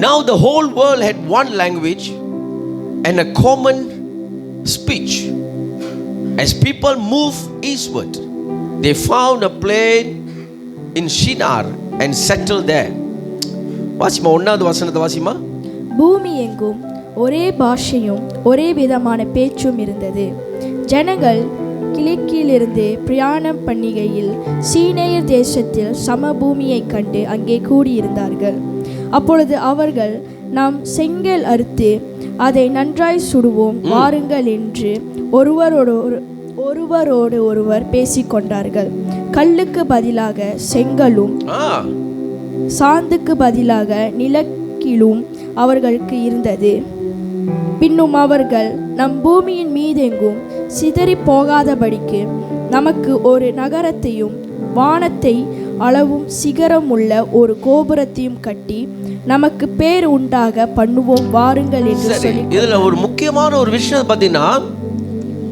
Speaker 3: now the whole world had one language and a common speech. As people moved eastward, they found a plain in Shinar and settled there. Wasima 1வது வசனத்தை வாசிமா.
Speaker 4: பூமி எங்கும் ஒரே பாஷையும் ஒரே விதமான பேச்சும் இருந்தது. ஜனங்கள் கிழக்கிலிருந்து பிரயாணம் பண்ணுகையில் சீனேயர் தேசத்தில் சமபூமியை கண்டு அங்கே கூடியிருந்தார்கள். அப்பொழுது அவர்கள், நாம் செங்கல் அறுத்து அதை நன்றாய் சுடுவோம் வாருங்கள் என்று ஒருவரோடு ஒருவர் பேசிக்கொண்டார்கள். கல்லுக்கு பதிலாக செங்கலும் சாந்துக்கு பதிலாக நிலக்கிலும் அவர்களுக்கு இருந்தது. பின்னும் அவர்கள், நம் பூமியின் மீதெங்கும் சிதறி போகாதபடிக்கு நமக்கு ஒரு நகரத்தையும் வானத்தை அளவும் சிகரம் உள்ள ஒரு கோபுரத்தையும் கட்டி நமக்கு பேர் உண்டாக பண்ணுவோம் வாருங்கள் என்று சொல்லி.
Speaker 3: இதுல ஒரு முக்கியமான ஒரு விஷயம் பார்த்தீங்கன்னா,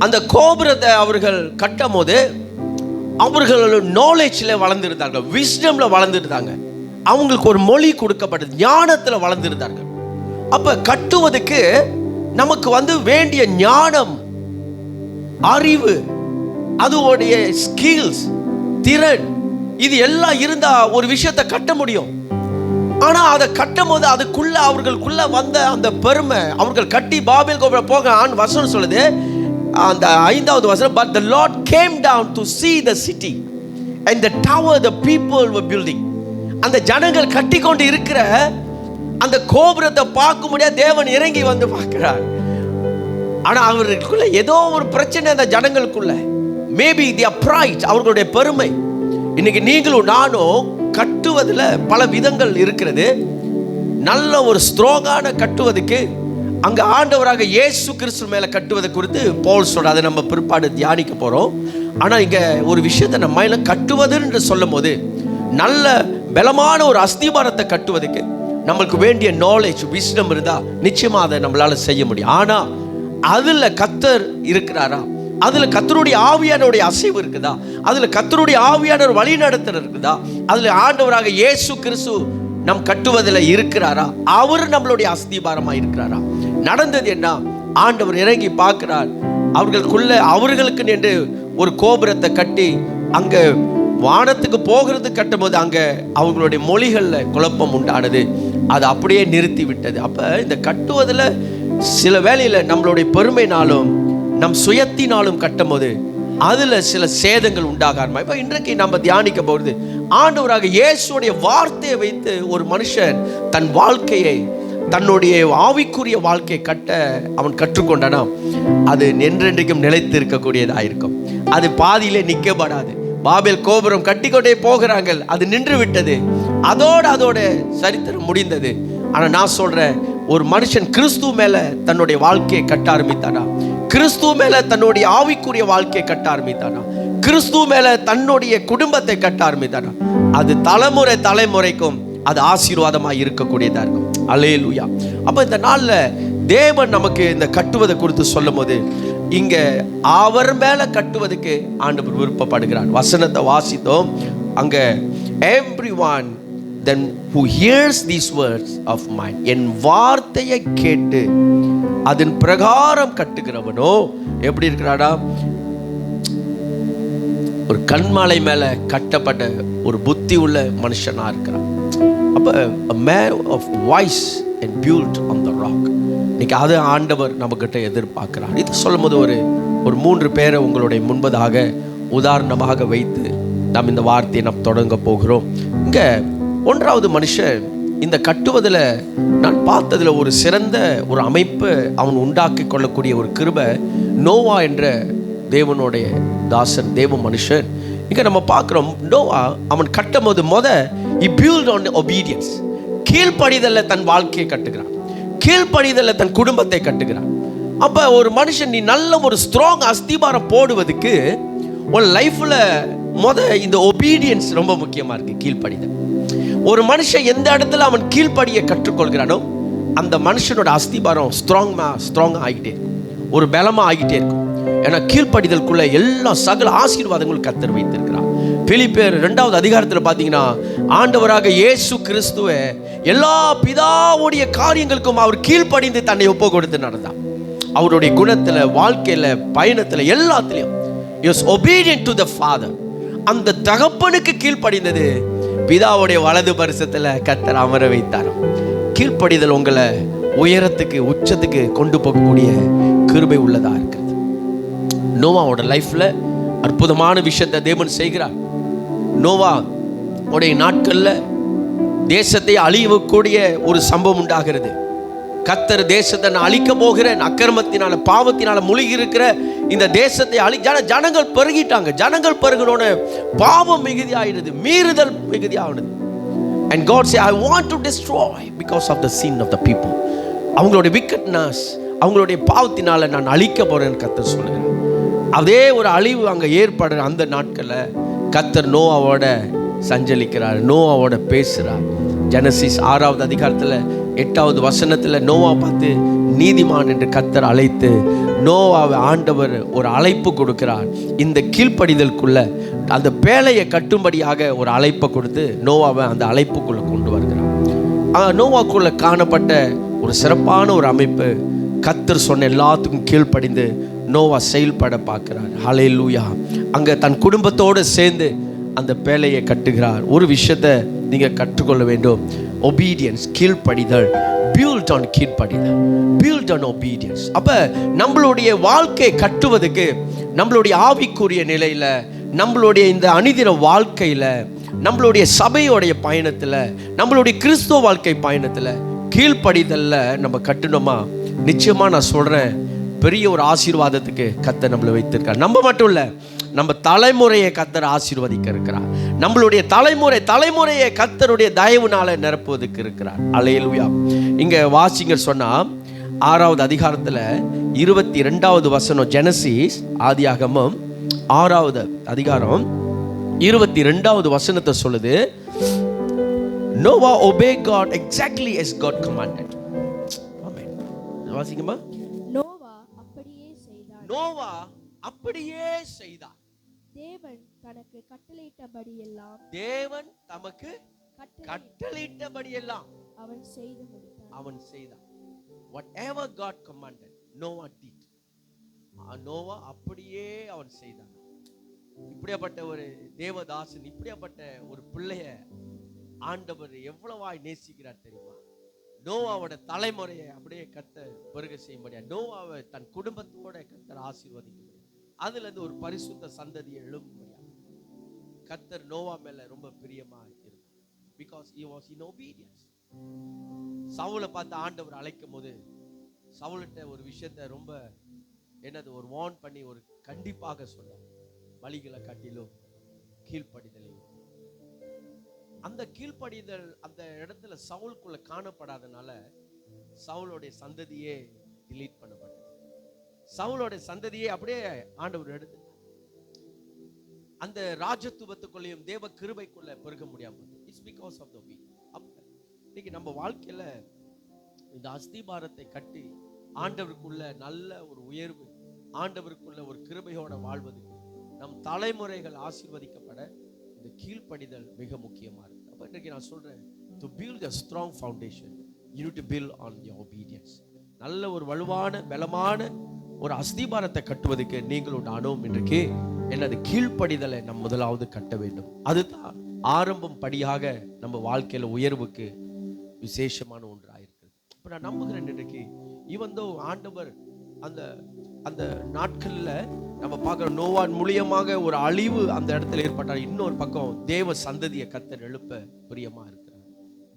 Speaker 3: அந்த கோபுரத்தை அவர்கள் கட்டும் போது அவர்களோட நாலேஜ்ல வளர்ந்துருந்தாங்க, விஸ்டம்ல வளர்ந்துருந்தாங்க, அவங்களுக்கு ஒரு மொழி கொடுக்கப்பட்டது, ஞானத்துல வளர்ந்துருந்தார்கள். அப்ப கட்டுவதற்கு நமக்கு வேண்டிய ஞானம், அறிவு, அதோடைய ஸ்கில்ஸ், திறன், இது எல்லாம் இருந்தா ஒரு விஷயத்தை கட்ட முடியும். ஆனா அதை கட்டும் போது அவர்களுக்குள்ள வந்த அந்த பெருமை, அவர்கள் கட்டி பாபேல் கோபுரம் போக வசனம் சொல்லுது, அந்த 5வது வசனம், but the Lord came down to see the city and the tower the people were building. அந்த ஜனங்கள் கட்டி கொண்டு இருக்கிற அந்த கோபுரத்தை பார்க்க முடியாது, தேவன் இறங்கி வந்து பார்க்கிறார். ஆனா அவர்களுக்குள்ள ஏதோ ஒரு பிரச்சனை, அந்த ஜனங்களுக்குள்ள மேபி their pride, அவர்களுடைய பெருமை. இன்னைக்கு நீங்களும் நானும் கட்டுவதில் பல விதங்கள் இருக்கிறது. நல்ல ஒரு ஸ்ட்ராங்கான கட்டுவதுக்கு அங்க ஆண்டவராக இயேசு கிறிஸ்து மேல கட்டுவதை குறித்து பவுல் சொல்ற, அதை நம்ம பிற்பாடு தியானிக்க போறோம். ஆனா இங்க ஒரு விஷயத்தை நம்ம மேல கட்டுவதுன்னு சொல்லும் போது, நல்ல பலமான ஒரு அஸ்திபாரத்தை கட்டுவதுக்கு நம்மளுக்கு வேண்டிய நாலேஜ், விஸ்டம் இருந்தா நிச்சயமா அதை நம்மளால செய்ய முடியும். ஆனா அதுல கர்த்தர் இருக்கிறாரா, அதுல கர்த்தருடைய ஆவியானவருடைய அசைவு இருக்குதா, அதுல கர்த்தருடைய ஆவியானவர் வழி நடத்துறது இருக்குதா, அதுல ஆண்டவராக இயேசு கிறிஸ்து நம் கட்டுவதில் இருக்கிறாரா, அவர் நம்மளுடைய அஸ்திபாரமா இருக்கிறாரா? நடந்தது என்ன? ஆண்டவர் இறங்கி பார்க்கிறார். அவர்களுக்கு என்று ஒரு கோபுரத்தை கட்டி அங்க வானத்துக்கு போகிறது கட்டும் போது அங்க அவர்களுடைய மொழிகள்ல குழப்பம் உண்டானது. அது அப்படியே நிறுத்தி விட்டது. அப்ப இந்த கட்டுவதில் சில வேளையில நம்மளுடைய பெருமைனாலும் நம் சுயத்தினாலும் கட்டும் போது அதுல சில சேதங்கள் உண்டாக ஆரம்பம். இப்ப இன்றைக்கு நம்ம தியானிக்க போகிறது, ஆண்டவராக இயேசுடைய வார்த்தையை வைத்து ஒரு மனுஷன் தன் வாழ்க்கையை, தன்னுடைய ஆவிக்குரிய வாழ்க்கையை கட்ட அவன் கற்றுக்கொண்டானா அது என்றென்றைக்கும் நிலைத்து இருக்கக்கூடியதாயிருக்கும். அது பாதியிலே நிற்கப்படாது. பாபேல் கோபுரம் கட்டிக்கொண்டே போகிறாங்க, அது நின்று விட்டது, அதோட சரித்திரம் முடிந்தது. ஆனா நான் சொல்றேன், ஒரு மனுஷன் கிறிஸ்து மேல தன்னுடைய வாழ்க்கையை கட்ட ஆரம்பித்தானா, கிறிஸ்து மேல தன்னுடைய ஆவிக்குரிய வாழ்க்கையை கட்ட ஆரம்பித்தானா, கிறிஸ்து மேல தன்னுடைய குடும்பத்தை கட்ட ஆரம்பித்தானா, அது தலைமுறைக்கும் அது ஆசீர்வாதமாக இருக்கக்கூடியதா இருக்கும். அல்லேலூயா. அப்ப இந்த நாள்ல தேவன் நமக்கு இந்த கட்டுவதை குறித்து சொல்லும் போது இங்க அவர் மேல கட்டுவதற்கு ஆண்டவர் விருப்பப்படுகிறார். வசனத்தை வாசித்தோம். அங்க everyone then who hears these words of mine, என் வார்த்தையை கேட்டு அதன் பிரகாரம் கட்டுகிறவனோ எப்படி இருக்கிறாடா, ஒரு கண்மாலை மேல கட்டப்பட்ட ஒரு புத்தி உள்ள மனுஷனா இருக்கிறான். அப்ப a man of wise and built on the rock. இன்னைக்கு அது ஆண்டவர் நம்மகிட்ட எதிர்பார்க்கிறார். இது சொல்லும் போது ஒரு 3 பேரை உங்களுடைய முன்பதாக உதாரணமாக வைத்து நாம் இந்த வார்த்தையை நாம் தொடங்க போகிறோம். இங்க 1வது மனுஷன் இந்த கட்டுவதில் நான் பார்த்ததுல ஒரு சிறந்த ஒரு அமைப்பு அவன் உண்டாக்கி கொள்ளக்கூடிய ஒரு கிருபை நோவா என்ற தேவனுடைய தாசன், தேவ மனுஷன். இங்க நம்ம பார்க்கிறோம், நோவா அவன் கட்டும் போது he built on obedience. கீழ்ப்படிதல்ல தன் வாழ்க்கையை கட்டுகிறான், கீழ்ப்படிதல்ல தன் குடும்பத்தை கட்டுகிறான். அப்ப ஒரு மனுஷன் நீ நல்ல ஒரு ஸ்ட்ராங் அஸ்திபாரம் போடுவதற்கு உன் லைஃப்ல இந்த ஒபீடியன்ஸ் ரொம்ப முக்கியமா இருக்கு, கீழ்ப்படிதல். ஒரு மனுஷன் எந்த இடத்துல அவன் கீழ்ப்படிய கற்றுக்கொள்கிறானோ அந்த மனுஷனோட அஸ்திபாரம் ஸ்ட்ராங் ஆகிட்டே இருக்கும், ஒரு பலமா ஆகிட்டே இருக்கும். ஏன்னா கீழ்ப்படிதலுக்குள்ள எல்லா சகல ஆசீர்வாதங்களும் கர்த்தர் வைத்திருக்கிறார். பிலிப்பியர் 2வது அதிகாரத்தில் பார்த்தீங்கன்னா ஆண்டவராக இயேசு கிறிஸ்துவை எல்லா பிதாவுடைய காரியங்களுக்கும் அவர் கீழ்ப்படிந்து தன்னை ஒப்பு கொடுத்து நடந்தார். அவருடைய குணத்துல, வாழ்க்கையில, பயணத்துல, எல்லாத்திலையும் he was obedient to the father. அந்த தகப்பனுக்கு கீழ்ப்படிந்தது பிதாவுடைய வலது பரிசத்துல கர்த்தர் அமர வைத்தார். கீழ்ப்படிதல் உங்களை உயரத்துக்கு, உச்சத்துக்கு கொண்டு போகக்கூடிய கிருபை உள்ளதா இருக்கிறது. நோவாவோட லைஃப்ல அற்புதமான விஷயத்தை தேவன் செய்கிறார். நோவா உடைய நாட்கள்ல தேசத்தை அழியக்கூடிய ஒரு சம்பவம் உண்டாகிறது. கர்த்தர் தேசத்தை நான் அழிக்க போகிறேன், அக்கிரமத்தினால பாவத்தினால முழுகி இருக்கிற இந்த தேசத்தை ஜனங்கள் பெருகிட்டாங்க. ஜனங்கள் பெருகினோட பாவம் மிகுதி ஆயிடுது, மீறுதல் மிகுதி ஆகுது. And God said, I want to destroy because of the sin of the people. அவங்களுடைய wickedness, அவங்களுடைய பாவத்தினால நான் அழிக்க போறேன்னு கர்த்தர் சொல்லுகிறார். அதே ஒரு அழிவு அங்க ஏற்படுற அந்த நாட்கள்ல கர்த்தர் நோவாவோட சஞ்சலிக்கிறார், நோவாவோட பேசுறார். ஜெனசிஸ் 6வது அதிகாரத்துல 8வது வசனத்துல நோவா பார்த்து நீதிமான் என்று கர்த்தர் அழைத்து நோவாவை ஆண்டவர் ஒரு அழைப்பு கொடுக்கிறார். இந்த கீழ்ப்படிதலுக்குள்ள அந்த பேழையை கட்டும்படியாக ஒரு அழைப்பை கொடுத்து நோவாவை அந்த அழைப்புக்குள்ள கொண்டு வருகிறார். நோவாக்குள்ள காணப்பட்ட ஒரு சிறப்பான ஒரு அமைப்பு, கர்த்தர் சொன்ன எல்லாத்துக்கும் கீழ்ப்படிந்து நோவா செயல்பட பார்க்கிறார். ஹல்லேலூயா. அங்க தன் குடும்பத்தோடு சேர்ந்து அந்த பேழையை கட்டுகிறார். ஒரு விஷயத்தை நீங்க கற்றுக்கொள்ள வேண்டும், obedience, கீழ்ப்படிதல். built on கீழ்ப்படிதல், built on obedience. அப்ப நம்மளுடைய வாழ்க்கை கட்டுவதற்கு நம்மளுடைய ஆவிக்குரிய நிலையில, நம்மளுடைய இந்த அனுதின வாழ்க்கையில, நம்மளுடைய சபையோடைய பயணத்துல, நம்மளுடைய கிறிஸ்துவ வாழ்க்கை பயணத்துல கீழ்ப்படிதல்ல நம்ம கட்டணுமா, நிச்சயமா நான் சொல்றேன் பெரிய ஒரு ஆசீர்வாதத்துக்கு கர்த்தர் நம்மளை வைத்திருக்கார். நம்ம மட்டும் இல்ல, நம்ம தலைமுறையை கர்த்தர் ஆசீர்வதிக்க இருக்கிறார். நம்மளுடைய தலைமுறையை கர்த்தருடைய தயவுனால நிரப்புவதற்கு இருக்கிறார். அல்லேலூயா. இங்க வாசிங்க சொன்னா 6வது அதிகாரத்துல 22வது வசனம், ஜெனசிஸ் ஆதியாகமம் 6வது அதிகாரம் 22வது வசனத்தை சொல்லுது, Noah obeyed God exactly as God commanded. ஆமென். வாசிங்கம்மா.
Speaker 4: நோவா அப்படியே செய்தார்.
Speaker 3: நோவா அப்படியே செய்தார்.
Speaker 4: தேவன் தனக்கு கட்டளையிட்டபடியெல்லாம்
Speaker 3: தேவன் தமக்கு கட்டளையிட்டபடியெல்லாம்
Speaker 4: அவன் செய்து முடித்தான்.
Speaker 3: அவன் செய்தான். Whatever God commanded, Noah did. Noah அப்படியே அவன் செய்தான். இப்படியாப்பட்ட ஒரு தேவதாசன், இப்படியாப்பட்ட ஒரு பிள்ளைய ஆண்டவர் எவ்வளவாய் நேசிக்கிறார் தெரியுமா? நோவாவோட தலைமுறையை அப்படியே கர்த்தர் பெருக செய்ய முடியாது. நோவாவை தன் குடும்பத்தோட கர்த்தர் ஆசீர்வதிக்க முடியாது. அதுல இருந்து ஒரு பரிசுத்த சந்ததியை எழும்ப முடியாது. கர்த்தர் நோவா மேல ரொம்ப பிரியமா இருந்தார். Because he was in obedience. சவுலை பார்த்து ஆண்டவர் அழைக்கும் போது சவுல்கிட்ட ஒரு விஷயத்த ரொம்ப ஒரு வார்ன் பண்ணி ஒரு கண்டிப்பாக சொன்னார். வழிகளை காட்டிலும் கீழ்ப்படிதலை. அந்த கீழ்ப்படிதல் அந்த இடத்துல சவுலுக்குள்ள காணப்படாதனால சவுலோடைய சந்ததியே டிலீட் பண்ணப்பட்டது. சவுலோடைய சந்ததியே அப்படியே ஆண்டவர் எடுத்து அந்த ராஜத்துவத்துக்குள்ளேயும் தேவ கிருபைக்குள்ள பெருக முடியாமல். It's because of the obedience. இன்னைக்கு நம்ம வாழ்க்கையில இந்த அஸ்திபாரத்தை கட்டி ஆண்டவருக்குள்ள நல்ல ஒரு உயர்வு, ஆண்டவருக்குள்ள ஒரு கிருபையோட வாழ்வதுக்கு நம் தலைமுறைகள் ஆசீர்வதிக்கப்பட இந்த கீழ்ப்படிதல் மிக முக்கியமா இருக்கு. அப்ப இன்னைக்கு நான் சொல்றேன், to build a strong foundation you need to build on your obedience. நல்ல ஒரு வலுவான பலமான ஒரு அஸ்திபாரத்தை கட்டுவதற்கு நீங்களும் நானும் இன்றைக்கு என்னது கீழ்ப்படிதலை நம்ம முதலாவது கட்ட வேண்டும். அதுதான் ஆரம்பம் படியாக நம்ம வாழ்க்கையில உயர்வுக்கு விசேஷமான ஒன்றாயிருக்கிறது. இப்ப நான் நம்புகிறேன் இன்றைக்கு இவந்தோ ஆண்டவர் அந்த அந்த நாட்கள்ல நம்ம பார்க்கிற நோவான் மூலியமாக ஒரு அழிவு அந்த இடத்துல ஏற்பட்டார். இன்னொரு பக்கம் தேவ சந்ததியை கர்த்தர் எழுப்ப பிரியமா இருக்கிறார்.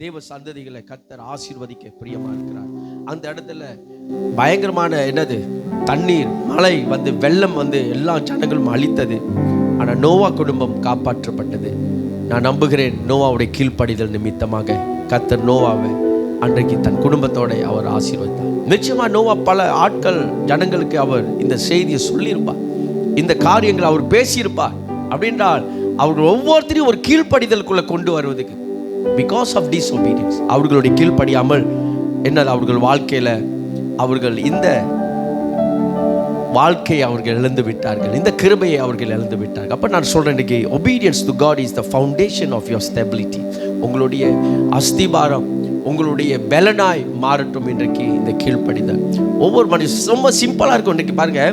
Speaker 3: தேவ சந்ததிகளை கர்த்தர் ஆசீர்வதிக்க பிரியமா இருக்கிறார். அந்த இடத்துல பயங்கரமான தண்ணீர் மழை வந்து வெள்ளம் வந்து எல்லா ஜனங்களும் அழித்தது. ஆனா நோவா குடும்பம் காப்பாற்றப்பட்டது. நான் நம்புகிறேன் நோவாவுடைய கீழ்ப்படிதல் நிமித்தமாக கர்த்தர் நோவாவை அன்றைக்கு தன் குடும்பத்தோட அவர் ஆசீர்வதித்தார். நிச்சயமா நோவா பல ஆட்கள் ஜனங்களுக்கு அவர் இந்த செய்தியை சொல்லியிருப்பார், இந்த காரியங்களை அவர் பேசியிருப்பார். அப்படின்றால் அவர்கள் ஒவ்வொருத்தரையும் ஒரு கீழ்ப்படிதலுக்குள்ள கொண்டு வருவதுக்கு பிகாஸ் ஆஃப் டிஸ்ஒபீடியன்ஸ் அவர்களுடைய கீழ்ப்படியாமல் அவர்கள் வாழ்க்கையில அவர்கள் இந்த வாழ்க்கையை அவர்கள் இழந்து விட்டார்கள், இந்த கிருபையை அவர்கள் இழந்து விட்டார்கள். அப்ப நான் சொல்றேன், இன்னைக்கு obedience to God is the foundation of your stability. உங்களுடைய அஸ்திபாரம் உங்களுடைய பலனாய் மாறட்டும். இன்றைக்கு இந்த கீழ்ப்படிதல் ஒவ்வொரு மனுஷன் ரொம்ப சிம்பிளா இருக்கும். இன்றைக்கு பாருங்க,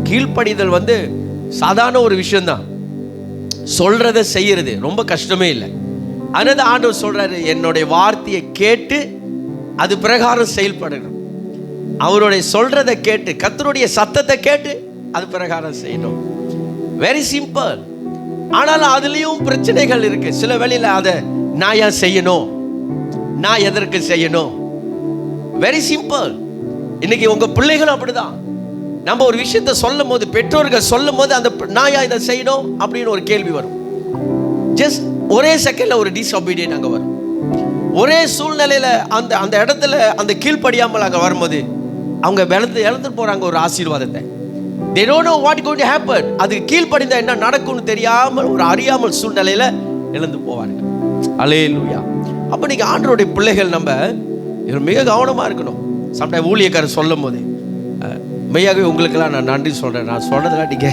Speaker 3: கீழ்ப்படிதல் வந்து சாதாரண ஒரு விஷயம்தான். சொல்றதை செய்யறது ரொம்ப கஷ்டமே இல்லை. அதனால ஆண்டவர் சொல்றாரு, என்னுடைய வார்த்தையை கேட்டு அது பிரகாரம் செயல்படணும். அவருடைய சொல்றதை கேட்டு, கர்த்தருடைய சத்தத்தை கேட்டு அது பிரகாரம் செய்யணும். Very simple. ஆனாலும் அதுலயும் பிரச்சனைகள் இருக்கு. சில வேளையில அதை நான் ஏன் செய்யணும், நான் எதற்கு செய்யணும். Very simple. இன்னைக்கு உங்க பிள்ளைகளும் அப்படிதான். நம்ம ஒரு விஷயத்தை சொல்லும் போது, பெற்றோர்கள் சொல்லும் போது, அந்த நான் ஏன் இதை செய்யணும் அப்படின்னு ஒரு கேள்வி வரும். ஜஸ்ட் ஒரே செகண்ட்ல ஒரு டிஸ்ஒபீடியன்ட் அங்க வரும். ஒரே சூழ்நிலையில அந்த அந்த இடத்துல அந்த கீழ்ப்படியாமல் அங்க வரும்போது அவங்க இழந்து போறாங்க ஒரு ஆசீர்வாதத்தை. They don't know what going to happen. அது கீழ்ப்படிந்தா என்ன நடக்கும்னு தெரியாமல் ஒரு அறியாமல் சூழ்நிலையில இழந்து போவாங்க. அல்லேலூயா. அப்ப நீங்க ஆண்டவருடைய பிள்ளைகள் நம்ம மிக கவனமா இருக்கணும். சம்டைம் ஊழியக்காரர் சொல்லும் போது மெய்யாகவே உங்களுக்கெல்லாம் நான் நன்றி சொல்றேன். நான் சொன்னதெல்லாம் நீங்க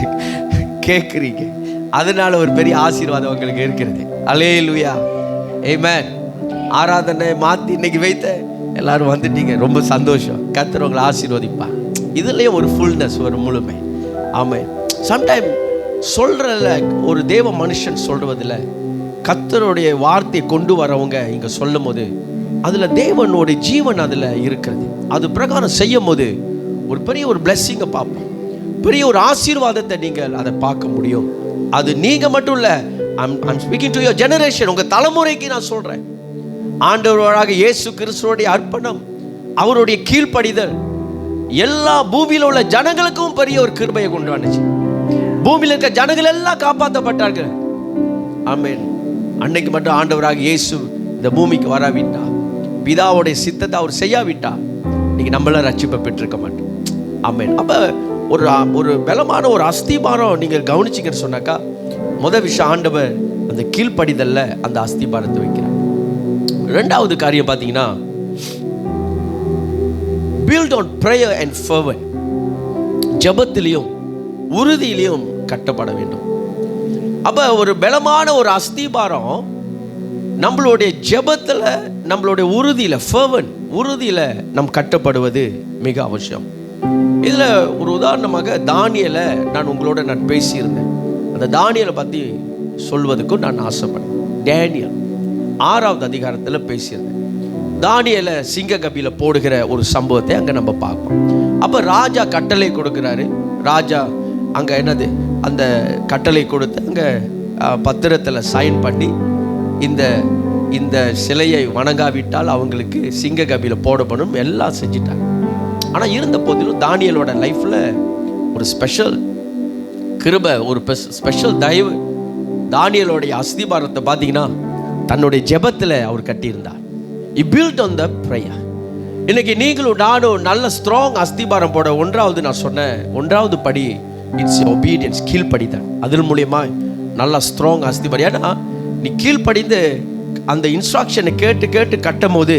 Speaker 3: கேட்குறீங்க, அதனால ஒரு பெரிய ஆசீர்வாதம் உங்களுக்கு இருக்கிறது. அல்லேலூயா. ஆமென். ஆராதனை மாத்தி இன்னைக்கு வைத்த எல்லாரும் வந்துட்டீங்க, ரொம்ப சந்தோஷம். கர்த்தர் உங்களை ஆசீர்வதிப்பா. இதுலயும் ஒரு ஃபுல்னஸ், ஒரு முழுமை. ஆமென். சம்டைம் சொல்றதுல ஒரு தேவ மனுஷன் சொல்றதுல கர்த்தருடைய வார்த்தையை கொண்டு வரவங்க இங்க சொல்லும் போது அதுல தேவனுடைய ஜீவன் அதுல இருக்கிறது. அது பிரகாரம் செய்யும் போது ஒரு பெரிய ஒரு பிளெஸ்ஸிங்கை பார்ப்போம், பெரிய ஒரு ஆசீர்வாதத்தை நீங்கள் அதை பார்க்க முடியும். அது நீங்க மட்டும் இல்ல, I'm speaking to your generation. உங்க தலைமுறைக்கு நான் சொல்றேன். ஆண்டவராக இயேசு கிறிஸ்துவோடைய அர்ப்பணம், அவருடைய கீழ்ப்படிதல் எல்லா பூமியில உள்ள ஜனங்களுக்கும் பெரிய ஒரு கிருபையை கொண்டு வந்துச்சு. பூமியில இருக்க ஜனங்கள் எல்லாம் காப்பாற்றப்பட்டார்கள். ஆமென். அன்னைக்கு மட்டும் ஆண்டவராக இயேசு இந்த பூமிக்கு வராவிட்டா, பிதாவுடைய சித்தத்தை அவர் செய்யாவிட்டா, இன்னைக்கு நம்மள ரட்சிப்பை பெற்றிருக்க மாட்டோம். ஆமென். அப்ப ஒரு பலமான ஒரு அஸ்திபாரம் நீங்கள் கவனிச்சிங்கன்னு சொன்னாக்கா, முதல் விஷயம் ஆண்டவர் அந்த கீழ்ப்படிதல்ல அந்த அஸ்திபாரத்தை வைக்கிறார். ரெண்டாவது காரியம் பார்த்தீங்கன்னா, build on prayer and fervent. ஜெபத்திலையும் உறுதியிலையும் கட்டப்பட வேண்டும். அப்ப ஒரு பலமான ஒரு அஸ்திபாரம் நம்மளுடைய ஜெபத்துல, நம்மளுடைய உறுதியில, ஃபெர்வன்ட் உறுதியில நம் கட்டப்படுவது மிக அவசியம். இதுல ஒரு உதாரணமாக தானியேலை நான் பேசியிருந்தேன். அந்த தானியேலை பத்தி சொல்வதற்கும் நான் ஆசைப்பட்டேன். டேனியல் 6வது அதிகாரத்தில் பேசியிருந்தேன். தானியேலை சிங்க கபில போடுகிற ஒரு சம்பவத்தை அங்க நம்ம பார்ப்போம். அப்ப ராஜா கட்டளை கொடுக்கிறாரு. ராஜா அங்க என்னது, அந்த கட்டளை கொடுத்து அங்க பத்திரத்துல சைன் பண்ணி இந்த சிலையை வணங்காவிட்டால் அவங்களுக்கு சிங்க கபில போடப்படும் எல்லாம் செஞ்சிட்டாங்க. ஆனா இருந்த போதிலும் தானியேலோட லைஃப்ல ஒரு ஸ்பெஷல் கிருபை, ஒரு ஸ்பெஷல் தயவு. தானியேலோடைய அஸ்திபாரத்தை பார்த்தீங்கன்னா தன்னுடைய ஜெபத்தில் அவர் கட்டியிருந்தார். He built on the prayer. இன்னைக்கு நீங்களும் நானும் நல்ல ஸ்ட்ராங் அஸ்திபாரம் போட நான் சொன்னேன், 1வது படி இட்ஸ் ஒபீடியன்ஸ், கீழ்ப்படிதான். அதன் மூலியமா நல்ல ஸ்ட்ராங் அஸ்திபாரம். ஏன்னா நீ கீழ்ப்படிந்து அந்த இன்ஸ்ட்ரக்ஷனை கேட்டு கேட்டு கட்டும் போது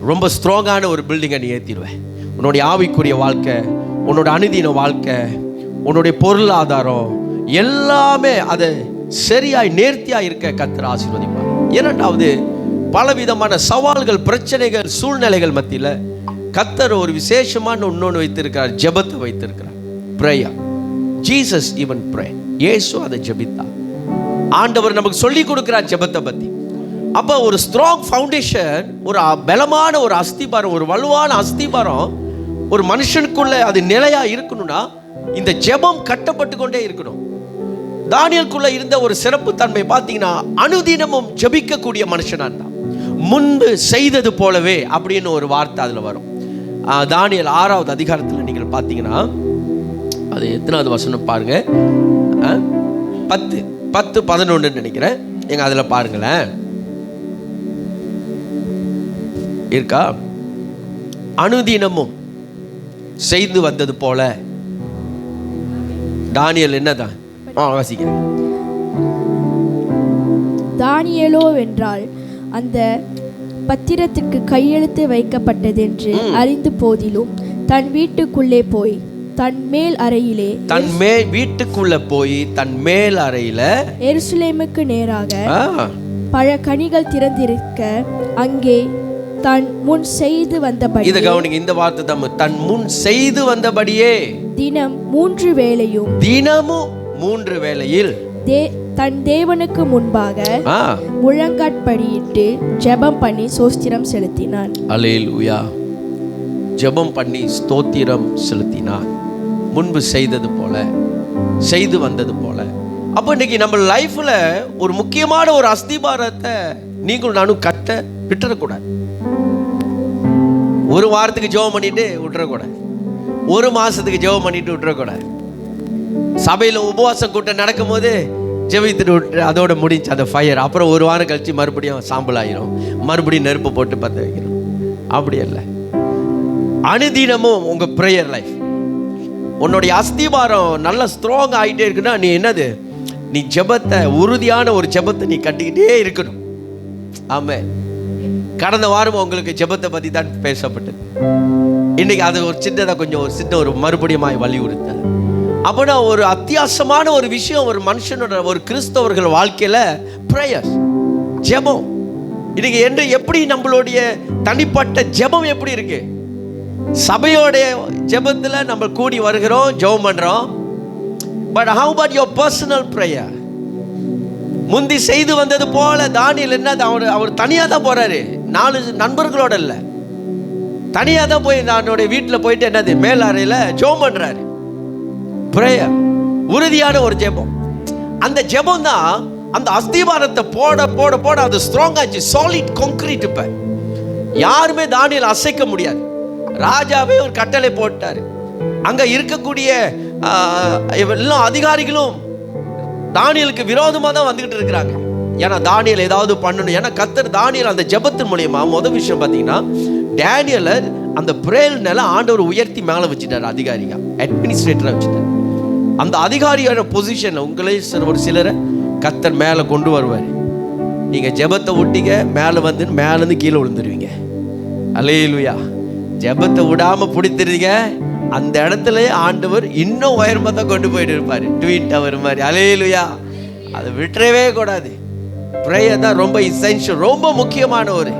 Speaker 3: ரொம்ப ஸ்ட்ராங்கான ஒரு பில்டிங்கை நீ ஏற்றிடுவேன். உன்னுடைய ஆவிக்குரிய வாழ்க்கை, உன்னோட அனுதின வாழ்க்கை, உன்னுடைய பொருளாதாரம் எல்லாமே அதை சரியாய் நேர்த்தியாக இருக்க கர்த்தர் ஆசீர்வதிப்பார். 2வது, பலவிதமான சவால்கள், பிரச்சனைகள், சூழ்நிலைகள் மத்தியில் கர்த்தர் ஒரு விசேஷமான இன்னொன்று வைத்திருக்கிறார், ஜெபத்தை வைத்திருக்கிறார். பிரேயர். Jesus even pray. இயேசு அதை ஜெபித்தார். ஆண்டவர் நமக்கு சொல்லி கொடுக்கிறார் ஜெபத்தை பற்றி. அப்போ ஒரு ஸ்ட்ராங் ஃபவுண்டேஷன், ஒரு பலமான ஒரு அஸ்திபாரம், ஒரு வலுவான அஸ்திபாரம் ஒரு மனுஷனுக்குள்ள அது நிலையா இருக்கணும்னா இந்த ஜெபம் கட்டப்பட்டு கொண்டே இருக்கணும். தானியேலுக்குள்ள இருந்த ஒரு சிறப்பு தன்மை பார்த்தீங்கன்னா, அனுதினமும் ஜெபிக்கக்கூடிய மனுஷனா இருந்தான். முன்பு செய்தது போலவே அப்படின்னு ஒரு வார்த்தை அதில் வரும். தானியேல் 6வது அதிகாரத்தில் நீங்கள் பார்த்தீங்கன்னா, அது எத்தனாவது வசனம் பாருங்க, 10-11 நினைக்கிறேன். எங்க அதில் பாருங்களேன், இருக்கா? அனுதினமும் செய்து வந்தது போல. தானியேல் என்னதான் வாசிக்கிறேன்.
Speaker 4: தானியேலோ வென்றால் அந்த பத்திரத்திற்கு கையெழுத்து வைக்கப்பட்டது என்று அறிந்து போதிலும் தன் வீட்டுக்குள்ளே போய் தன் மேல் அறையில எருசலேமுக்கு நேராக பழ கனிகள் திறந்திருக்க அங்கே தன் முன் செய்து வந்தபடி,
Speaker 3: இத கவனிங்க, இந்த வார்த்தை தன் முன் செய்து வந்தபடியே
Speaker 4: தினமும் 3 வேளையில் தன் தேவனுக்கு முன்பாக முழங்காற்படியிட்டு ஜெபம் பண்ணி ஸ்தோத்திரம் செலுத்தினான்.
Speaker 3: அல்லேலூயா. ஜெபம் பண்ணி ஸ்தோத்திரம் செலுத்தினான். முன்பு செய்தது போல, செய்து வந்தது போல. அப்போ இன்னைக்கு நம்ம லைஃப்ல ஒரு முக்கியமான ஒரு அஸ்திபாரத்தை நீங்களும் நானும் கட்ட விட்டுறக்கூடாது. ஒரு வாரத்துக்கு ஜெபம் பண்ணிட்டு விட்டுறக்கூடாது. ஒரு மாசத்துக்கு ஜெபம் பண்ணிட்டு விட்டுறக்கூடாது. சபையில் உபவாசம் கூட்டம் நடக்கும் போது ஜெபித்துட்டு விட்டு அதோட முடிஞ்சு அந்த ஃபயர். அப்புறம் ஒரு வாரம் கழிச்சு மறுபடியும் சாம்பல் ஆயிரும், மறுபடியும் நெருப்பு போட்டு பற்ற வைக்கணும். அப்படி இல்லை. அனுதினமும் உங்க ப்ரேயர் லைஃப், உன்னுடைய அஸ்திபாரம் நல்ல ஸ்ட்ராங் ஆகிட்டே இருக்குன்னா நீ என்னது, நீ ஜெபத்தை, உறுதியான ஒரு ஜெபத்தை நீ கட்டிக்கிட்டே இருக்கணும். ஆமாம். கடந்த வாரம் உங்களுக்கு ஜெபத்தை பற்றி தான் பேசப்பட்டது. இன்னைக்கு அது ஒரு சின்ன ஒரு மறுபடியும் வலியுறுத்தல். அப்படின்னா ஒரு அத்தியாவசியமான ஒரு விஷயம் ஒரு மனுஷனோட, ஒரு கிறிஸ்தவர்கள் வாழ்க்கையில பிரேயர், ஜெபம். இன்னைக்கு என்று எப்படி நம்மளுடைய தனிப்பட்ட ஜெபம் எப்படி இருக்கு? சபையோடைய ஜெபத்துல நம்ம கூடி வருகிறோம், ஜெபம் பண்றோம். But how about your personal prayer? முந்தி செய்து வந்தது போல தானியேல் என்ன, அவர் தனியா தான் போறாரு, 4 நண்பர்களோட இல்ல, தனியா தான் போய் தன்னுடைய வீட்டில் போயிட்டு என்னது மேல் அறையில ஜெபம் பண்றாரு. பிரேயர், உறுதியான ஒரு ஜெபம். அந்த ஜெபம் தான் அந்த அஸ்திபாரத்தை போட போட போட அது ஸ்ட்ராங் ஆச்சு, சாலிட் கான்கிரீட். இப்ப யாருமே தானியேல் அசைக்க முடியாது. ராஜாவே ஒரு கட்டளை போட்டாரு. அங்க இருக்கக்கூடிய எல்லா அதிகாரிகளும் தானியேலுக்கு விரோதமா தான் வந்துகிட்டு இருக்கிறாங்க. ஏன்னா தானியேல் ஏதாவது பண்ணணும். ஏன்னா கர்த்தர் தானியேல் அந்த ஜெபத்தின் மூலியமா முதல் விஷயம் பார்த்தீங்கன்னா, டேனியேலை அந்த பிரேயர்னால ஆண்டவர் உயர்த்தி மேலே வச்சுட்டாரு, அதிகாரியா, அட்மினிஸ்ட்ரேட்டரா வச்சுட்டாரு. அந்த அதிகாரியோட பொசிஷன்ல உங்களே ஒரு சிலரை கர்த்தர் மேலே கொண்டு வருவார். நீங்க ஜெபத்தை ஒட்டிங்க, மேலேருந்து கீழே விழுந்துருவீங்க. அல்லேலூயா. ஜெபத்தை விடாம பிடித்திருந்தீங்க, அந்த இடத்துல ஆண்டவர் இன்னும் உயரமா தான் கொண்டு போயிட்டு இருப்பாரு, ட்வீன் டவர் மாதிரி. அல்லேலூயா. அதை விட்டுறவே கூடாது. பிரேயர் தான் ரொம்ப எசென்ஷியல், ரொம்ப முக்கியமான ஒரு.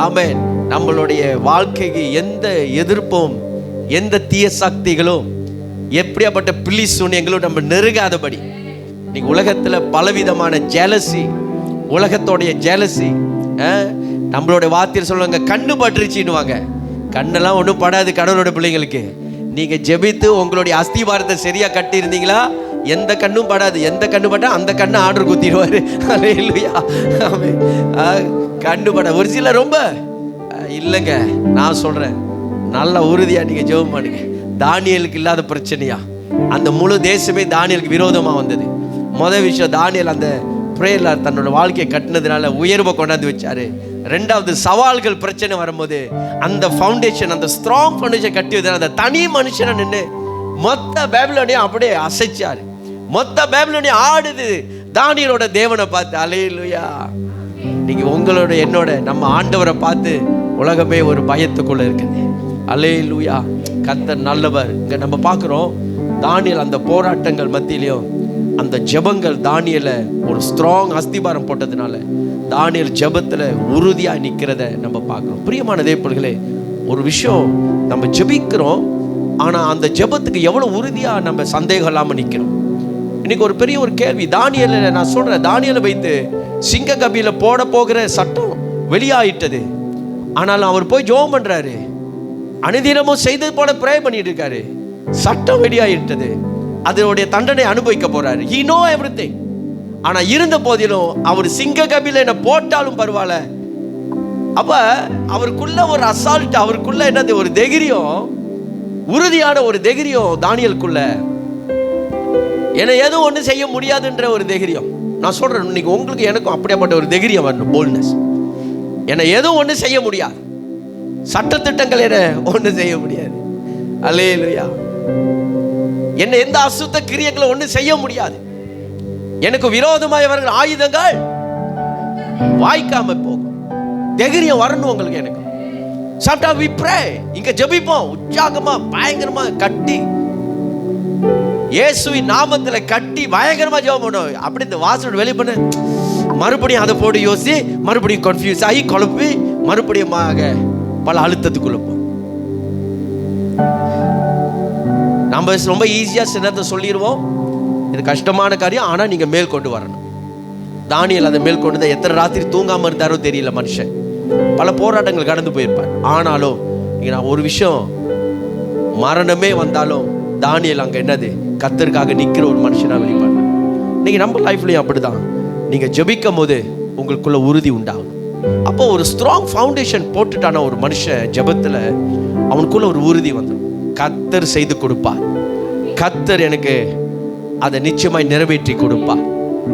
Speaker 3: ஆமென். நம்மளுடைய வாழ்க்கைக்கு எந்த எதிர்ப்பும் எந்த தீய சக்திகளும் எப்படியாப்பட்ட பில்லி சூனியங்களும் நம்ம நெருங்காதபடி. நீங்க உலகத்துல பலவிதமான ஜெலசி, உலகத்தோடைய ஜெலசி, நம்மளோட வார்த்தையில் சொல்லுவாங்க கண்ணு பட்டுருச்சின்னுவாங்க. கண்ணெல்லாம் ஒன்றும் படாது கடவுளோட பிள்ளைங்களுக்கு. நீங்க ஜெபித்து உங்களுடைய அஸ்திபாரத்தை சரியா கட்டி இருந்தீங்களா எந்த கண்ணும் படாது. எந்த கண்ணு பட்டா அந்த கண்ணை ஆர்டர் குத்திடுவாரு. அல்லேலூயா. கண்ணு பட ஒரு சில ரொம்ப இல்லைங்க. நான் சொல்றேன், நல்ல உறுதியா நீங்க ஜெபம் பண்ணுங்க. தானியலுக்கு இல்லாத பிரச்சனையா அந்த முழு தேசமே தானியலுக்கு விரோதமா வந்தது. முதல் விஷயம், தானியல் அந்த பிரேயர்ல தன்னோட வாழ்க்கையை கட்டினதுனால உயர்வை கொண்டாந்து வச்சாரு. ரெண்டாவது, சவால்கள் பிரச்சனை வரும்போது அந்த ஃபவுண்டேஷன், அந்த ஸ்ட்ராங் ஃபவுண்டேஷன் கட்டி வச்சு அந்த தனி மனுஷனை நின்று மொத்த பேபிலோனையும் அப்படியே அசைச்சாரு. மொத்த பேபிலோனையும் ஆடுது தானியலோட தேவனை பார்த்து. அல்லேலூயா. நீங்க உங்களோட என்னோட நம்ம ஆண்டவரை பார்த்து உலகமே ஒரு பயத்துக்குள்ள இருக்குது. அல்லேலூயா. கர்த்தர் நல்லவர். இங்க நம்ம பார்க்கிறோம், தானியல் அந்த போராட்டங்கள் மத்தியிலையும் அந்த ஜெபங்கள் தானியலை ஒரு ஸ்ட்ராங் அஸ்திபாரம் போட்டதுனால தானியல் ஜெபத்துல உறுதியா நிக்கிறத நம்ம பார்க்கிறோம். பிரியமான தேவர்களே, ஒரு விஷயம், நம்ம ஜெபிக்கிறோம், ஆனா அந்த ஜெபத்துக்கு எவ்வளவு உறுதியா நம்ம சந்தேகம் இல்லாம நிக்கிறோம். இன்னைக்கு ஒரு பெரிய ஒரு கேள்வி. தானியலை நான் சொல்றேன், தானியலை வைத்து சிங்க கபியில போட போகிற சட்டம் வெளியாயிட்டது. ஆனாலும் அவர் போய் ஜெபம் பண்றாரு, அனுதினமும் செய்தது போல ப்ரே பண்ணிட்டு இருக்காரு. சட்டம் வெளியாயிட்டது, அதனுடைய தண்டனை அனுபவிக்க போறாரு. he know everything. ஆனா இருந்த போதிலும் அவர் சிங்க கபில என்ன போட்டாலும் பரவாயில்ல. அப்ப அவருக்குள்ள ஒரு அசால்ட், அவருக்குள்ள என்னது ஒரு தைரியம், உறுதியான ஒரு தைரியம் தானியலுக்குள்ள. ஏன்னா எதுவும் ஒண்ணு செய்ய முடியாதுன்ற ஒரு தைரியம். நான் சொல்றேன், இன்னைக்கு உங்களுக்கு எனக்கும் அப்படியாப்பட்ட ஒரு தைரியம் வரணும், போல்ட்னஸ். ஏன்னா எதுவும் ஒண்ணு செய்ய முடியாது, சட்டத்திட்டங்கள் என்ன ஒண்ணு செய்ய முடியாது. அல்லேலூயா. என்ன எந்த அசுத்த கிரியைகளை ஒண்ணு செய்ய முடியாது. எனக்கு விரோதமாய் அவர்கள் ஆயுதங்கள் வாய்க்காம போகும். தைரியம் வரணும் உங்களுக்கு. எனக்கு sometimes we pray, இங்க ஜெபிப்போம் உற்சாகமா பயங்கரமா கட்டி இயேசுவின் நாமத்துல கட்டி பயங்கரமா ஜெபம் பண்ணுவோம். அப்படி இந்த வாசலோட வெளிய பண்ண மறுபடியும் அதை போட்டு யோசி, மறுபடியும் கன்ஃபியூஸ் ஆகி குழப்பி மறுபடியும் பல அழுத்தத்துக்குள்ள போ. நம்ம ரொம்ப ஈஸியா சின்னத்தை சொல்லிடுவோம், இது கஷ்டமான காரியம், ஆனா நீங்க மேல் கொண்டு வரணும். தானியல் அதை மேல் கொண்டு தான் எத்தனை ராத்திரி தூங்காம இருந்தாரோ தெரியல மனுஷன். பல போராட்டங்கள் கடந்து போயிருப்பார். ஆனாலும் இங்க நான் ஒரு விஷயம், மரணமே வந்தாலும் தானியல் அங்க என்னது கர்த்தருக்காக நிக்கிற ஒரு மனுஷனா வெளிப்பாடு. நீங்க நம்ம லைஃப்லயும் அப்படிதான். நீங்க ஜெபிக்கும் போது உங்களுக்குள்ள உறுதி உண்டாகும். அப்போ ஒரு ஸ்ட்ராங் ஃபவுண்டேஷன் போட்டுட்டான ஒரு மனுஷன் ஜெபத்துல அவனுக்குள்ள ஒரு உறுதி வந்துடும். கர்த்தர் செய்து கொடுப்பார், கர்த்தர் எனக்கு அதை நிச்சயமாய் நிறைவேற்றி கொடுப்பார்.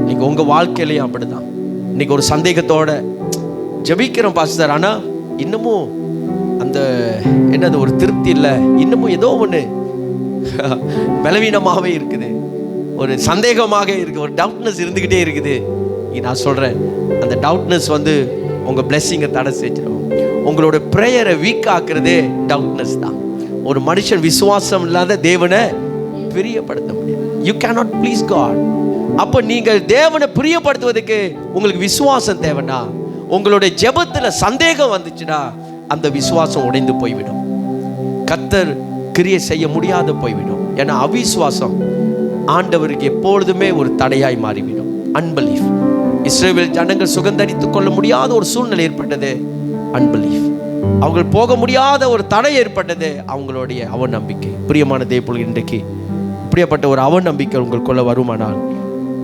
Speaker 3: நீங்க உங்க வாழ்க்கையிலையும் அப்படிதான். இன்னைக்கு ஒரு சந்தேகத்தோட ஜெபிக்கிறோம் பாஸ்டர், ஆனா இன்னமும் அந்த என்னது ஒரு திருப்தி இல்லை, இன்னமும் ஏதோ ஒண்ணு பலவீனமாகவே இருக்குது, ஒரு சந்தேகமாக இருக்கு, ஒரு டவுட்னஸ் இருந்துகிட்டே இருக்குது. நான் சொல்றேன், அந்த டவுட்னஸ் உங்க பிளெஸிங்கை தடை செஞ்சிடும். உங்களோட பிரேயரை வீக் ஆக்குறதே டவுட்னஸ் தான். ஒரு மனுஷன் விசுவாசம் இல்லாத தேவனை பிரியப்படுத்த முடியாது. You cannot please God. அப்போ நீங்கள் தேவனை பிரியப்படுத்துவதற்கு உங்களுக்கு விசுவாசம் தேவைன்னா, உங்களுடைய ஜெபத்துல சந்தேகம் வந்துச்சுன்னா அந்த விசுவாசம் உடைந்து போய்விடும், கர்த்தர் கிரியை செய்ய முடியாத போய்விடும். ஏன்னா அவிசுவாசம் ஆண்டவருக்கு எப்பொழுதுமே ஒரு தடையாய் மாறிவிடும். அன்பிலீஃப். இஸ்ரவேல் ஜனங்கள் சுகந்தரித்துக் கொள்ள முடியாத ஒரு சூழ்நிலை ஏற்பட்டது, அன்பிலீஃப். அவங்க போக முடியாத ஒரு தடை ஏற்பட்டது, அவங்களுடைய அவநம்பிக்கை. பிரியமான தேவர்கள், இன்றைக்கு இப்படியாப்பட்ட ஒரு அவநம்பிக்கை உங்களுக்குள்ள வருமானால்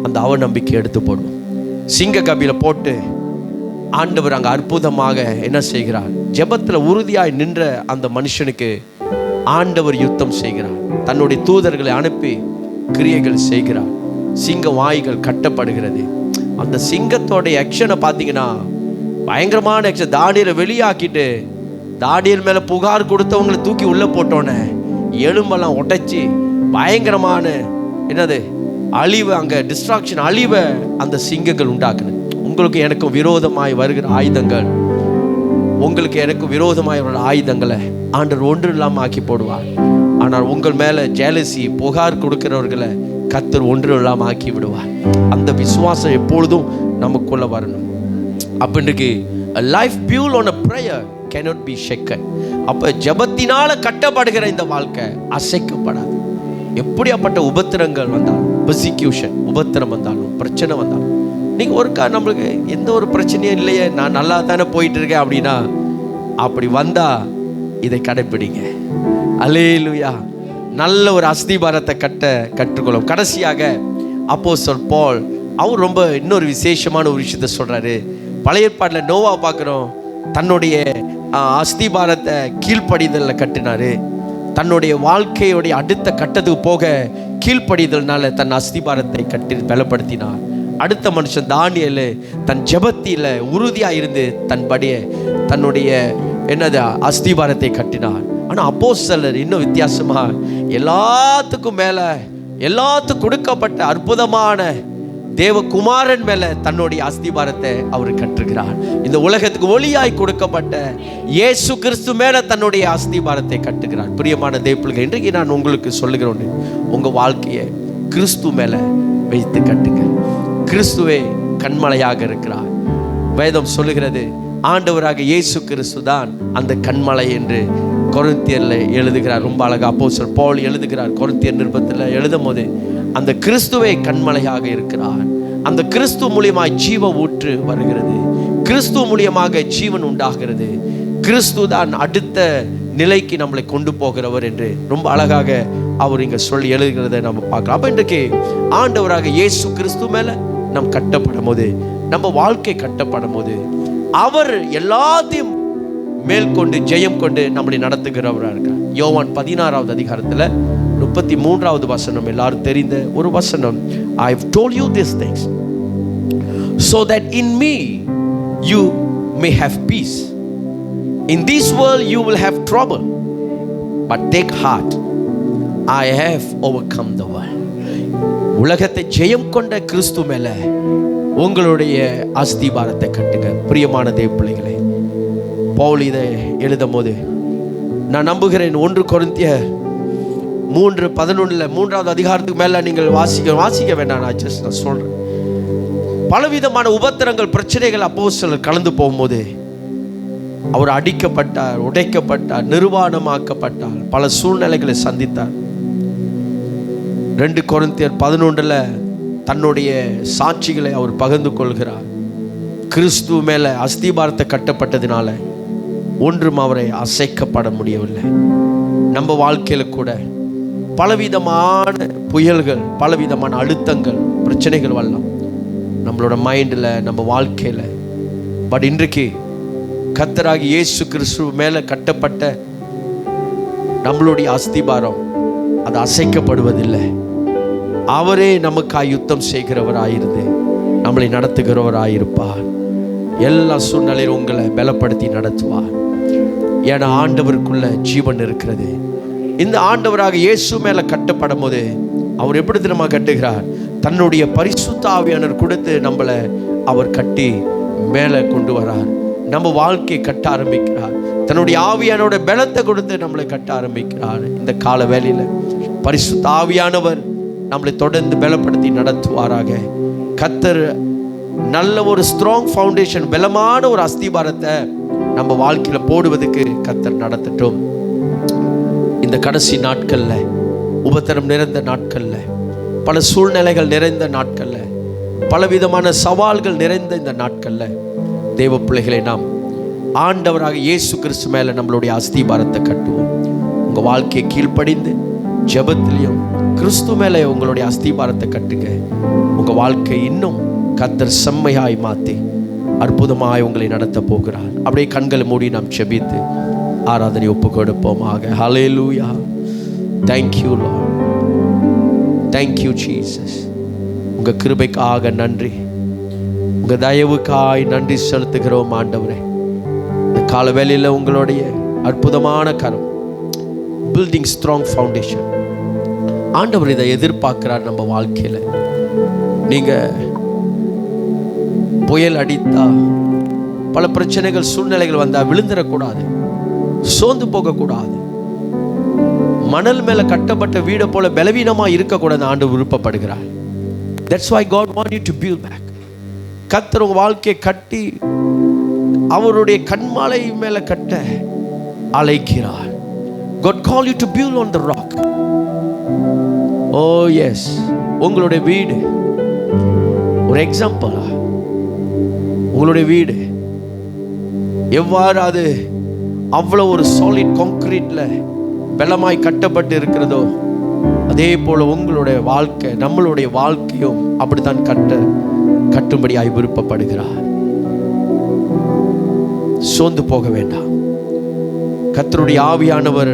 Speaker 3: அந்த அவநம்பிக்கை எடுத்து போடும். சிங்க கபில போட்டு ஆண்டவர் அங்க அற்புதமாக என்ன செய்கிறார், ஜெபத்துல உறுதியாய் நின்ற அந்த மனுஷனுக்கு ஆண்டவர் யுத்தம் செய்கிறார். தன்னுடைய தூதர்களை அனுப்பி கிரியைகள் செய்கிறார். சிங்க வாய்கள் கட்டப்படுகிறது. அந்த சிங்கத்தோட ஆக்ஷனை பார்த்தீங்கன்னா பயங்கரமான ஆக்ஷன். தானியலை வெளியாக்கிட்டு தானியல் மேல புகார் கொடுத்தவங்களை தூக்கி உள்ள போட்டோன்னே எலும்பெல்லாம் உடைச்சி பயங்கரமான என்னது அழிவு, அங்க டிஸ்ட்ராக்ஷன், அழிவை அந்த சிங்கங்கள் உண்டாக்குது. உங்களுக்கு எனக்கும் விரோதமாய் வருகிற ஆயுதங்கள் உங்களுக்கு எனக்கு விரோதமாய் ஆயுதங்களை ஆண்டவர் ஒன்று இல்லாமல் ஆக்கி போடுவார். ஆனால் உங்கள் மேலே ஜெலசி புகார் கொடுக்கிறவர்களை கர்த்தர் ஒன்று இல்லாமல் ஆக்கி விடுவார். அந்த விசுவாசம் எப்பொழுதும் நமக்குள்ள வரணும். அப்படின்றைக்கு a life built on a prayer cannot be shaken. அப்போ ஜெபத்தினால கட்டப்படுகிற இந்த வாழ்க்கை அசைக்கப்படாது. எப்படியாப்பட்ட உபத்திரங்கள் வந்தாலும், பெர்சிக்யூஷன் உபத்திரம் வந்தாலும், பிரச்சனை வந்தாலும், நீங்கள் ஒருக்கா நம்மளுக்கு எந்த ஒரு பிரச்சனையும் இல்லையே, நான் நல்லா தானே போயிட்டு இருக்கேன் அப்படின்னா, அப்படி வந்தால் இதை கடைப்பிடிங்க. அல்லேலூயா. நல்ல ஒரு அஸ்திபாரத்தை கற்றுக்கொள்ளும். கடைசியாக அப்போஸ்தலர் பவுல் அவர் ரொம்ப இன்னொரு விசேஷமான ஒரு விஷயத்தை சொல்கிறாரு. பழைய ஏற்பாட்டில் நோவா பார்க்குறோம், தன்னுடைய அஸ்திபாரத்தை கீழ்ப்படிதலில் கட்டினார். தன்னுடைய வாழ்க்கையுடைய அடுத்த கட்டத்துக்கு போக கீழ்ப்படிதல்னால தன் அஸ்திபாரத்தை கட்டி பலப்படுத்தினார். அடுத்த மனுஷன் தானியேல் தன் ஜெபத்தில உறுதியாக இருந்து தன்னுடைய என்னது அஸ்திபாரத்தை கட்டினார். ஆனால் அப்போஸ்தலர் இன்னும் வித்தியாசமாக எல்லாத்துக்கும் மேலே எல்லாத்துக்கும் கொடுக்கப்பட்ட அற்புதமான தேவகுமாரன் மேலே தன்னுடைய அஸ்திபாரத்தை அவர் கட்டுகிறார். இந்த உலகத்துக்கு ஒளியாய் கொடுக்கப்பட்ட இயேசு கிறிஸ்து மேலே தன்னுடைய அஸ்திபாரத்தை கட்டுகிறார். பிரியமான தேவப்பிள்ளைகள், இன்றைக்கு நான் உங்களுக்கு சொல்லுகிறேன், உங்கள் வாழ்க்கையை கிறிஸ்து மேலே வைத்து கட்டுங்க. கிறிஸ்துவே கண்மலையாக இருக்கிறார். வேதம் சொல்லுகிறது, ஆண்டவராக இயேசு கிறிஸ்து தான் அந்த கண்மலை என்று கொரிந்தியர்ல எழுதுகிறார். ரொம்ப அழகா அப்போஸ்தலர் பவுல் எழுதுகிறார். கொரிந்தியர் நிருபத்தில் எழுதும் போது அந்த கிறிஸ்துவே கண்மலையாக இருக்கிறார். அந்த கிறிஸ்து மூலியமாக ஜீவ ஊற்று வருகிறது. கிறிஸ்து மூலியமாக ஜீவன் உண்டாகிறது. கிறிஸ்து தான் அடுத்த நிலைக்கு நம்மளை கொண்டு போகிறவர் என்று ரொம்ப அழகாக அவர் இங்கே சொல்லி எழுதுகிறதை நம்ம பார்க்கலாம். அப்போ இன்றைக்கு ஆண்டவராக இயேசு கிறிஸ்து மேலே நம் கட்டப்படும் போது, நம்ம வாழ்க்கை கட்டப்படும் போது, அவர் எல்லாத்தையும் மேற்கொண்டு ஜெயம் கொண்டு நம்மளை நடத்துகிறவராக இருக்கார். யோவான் 16வது அதிகாரத்தில் 33வது வசனம் எல்லாரும் தெரிந்த ஒரு வசனம். I have told you these things so that in me you may have peace. In this world you will have trouble, but take heart, I have overcome the world. உலகத்தை ஜெயம் கொண்ட கிறிஸ்து மேல உங்களுடைய அஸ்திபாரத்தை கட்டுங்க. பிரியமான தேவப்பிள்ளைகளே, பவுல் இதை எழுதும் போது நான் நம்புகிறேன், 1 கொரிந்தியர் 3:11 3வது அதிகாரத்துக்கு மேல நீங்கள் வாசிக்க வேண்டாம். நான் சொல்றேன், பலவிதமான உபத்திரங்கள் பிரச்சனைகள் அப்போஸ்தலர் கடந்து போகும்போது அவர் அடிக்கப்பட்டார், உடைக்கப்பட்டார், நிர்வாணமாக்கப்பட்டார், பல சூழ்நிலைகளை சந்தித்தார். 2 கொரிந்தியர் 11 தன்னுடைய சாட்சிகளை அவர் பகிர்ந்து கொள்கிறார். கிறிஸ்து மேல அஸ்திபாரத்தை கட்டப்பட்டதினால ஒன்றும் அவரை அசைக்கப்பட முடியவில்லை. நம்ம வாழ்க்கையில கூட பலவிதமான புயல்கள், பலவிதமான அழுத்தங்கள், பிரச்சனைகள் வரலாம் நம்மளோட மைண்டில், நம்ம வாழ்க்கையில். பட் இன்றைக்கு கர்த்தராகிய இயேசு கிறிஸ்து மேலே கட்டப்பட்ட நம்மளுடைய அஸ்திபாரம் அது அசைக்கப்படுவதில்லை. அவரே நமக்காய் யுத்தம் செய்கிறவராயிருந்து நம்மளை நடத்துகிறவராயிருப்பார். எல்லா சூழ்நிலையும் உங்களை பலப்படுத்தி நடத்துவார். ஏன்னா ஆண்டவருக்குள்ள ஜீவன் இருக்கிறது. இந்த ஆண்டவராக இயேசு மேலே கட்டப்படும் போது அவர் எப்படி தெரியுமா கட்டுகிறார்? தன்னுடைய பரிசுத்த ஆவியானவர் கொடுத்து நம்மளை அவர் கட்டி மேலே கொண்டு வரார். நம்ம வாழ்க்கையை கட்ட ஆரம்பிக்கிறார். தன்னுடைய ஆவியானோட பலத்தை கொடுத்து நம்மளை கட்ட ஆரம்பிக்கிறார். இந்த கால வேளையில் பரிசுத்த ஆவியானவர் நம்மளை தொடர்ந்து பலப்படுத்தி நடத்துவாராக. கர்த்தர் நல்ல ஒரு ஸ்ட்ராங் ஃபவுண்டேஷன், பலமான ஒரு அஸ்திபாரத்தை நம்ம வாழ்க்கையில் போடுவதற்கு கர்த்தர் நடத்தட்டும். இந்த கடைசி நாட்களில், உபத்திரம் நிறைந்த நாட்களில், பல சூழ்நிலைகள் நிறைந்த நாட்களில், பலவிதமான சவால்கள் நிறைந்த இந்த நாட்களில் தேவ பிள்ளைகளை நாம் ஆண்டவராக இயேசு கிறிஸ்து மேலே நம்மளுடைய அஸ்திபாரத்தை கட்டுவோம். உங்கள் வாழ்க்கையை கீழ்ப்படிந்து ஜெபத்திலையும் கிறிஸ்து மேலே உங்களுடைய அஸ்திபாரத்தை கட்டுங்க. உங்கள் வாழ்க்கை இன்னும் கர்த்தர் செம்மையாய் மாற்றி அற்புதமாய் உங்களை நடத்த போகிறார். அப்படியே கண்களை மூடி நாம் ஜெபித்து ஆராதனை ஒப்பு கொடுப்போமாக. ஹல்லேலூயா. Thank you Lord. Thank you Jesus. உங்கள் கிருபைக்காக நன்றி, உங்கள் தயவுக்காய் நன்றி செலுத்துகிறோம் ஆண்டவரே. இந்த கால வேளையில் உங்களுடைய அற்புதமான கரம், பில்டிங் ஸ்ட்ராங் ஃபவுண்டேஷன், ஆண்டவர் இதை எதிர்பார்க்கிறார் நம்ம வாழ்க்கையில். நீங்கள் புயல் அடித்தா பல பிரச்சனைகள் சூழ்நிலைகள் வந்தால் விழுந்துடக்கூடாது, சோர்ந்து போகக்கூடாது. மணல் மேல கட்டப்பட்ட வீடை போல பலவீனமா இருக்கக்கூடாது ஆண்டவர் விருப்பப்படுகிறார். That's why God want you to build back. கர்த்தர் உங்க வாழ்க்கையை கட்டி அவருடைய கண்மாலை மேல கட்ட அழைக்கிறார். God call you to build on the rock. Oh yes. உங்களுடைய வீடு ஒரு எக்ஸாம்பிள். உங்களுடைய வீடு எவ்வாறு அது அவ்வளோ ஒரு சாலிட் கான்கிரீட்ல பலமாய் கட்டப்பட்டு இருக்கிறதோ, அதே போல உங்களுடைய வாழ்க்கை, நம்மளுடைய வாழ்க்கையும் அப்படித்தான் கட்டும்படியாய் விருப்பப்படுகிறார். சோர்ந்து போக வேண்டாம். கர்த்தருடைய ஆவியானவர்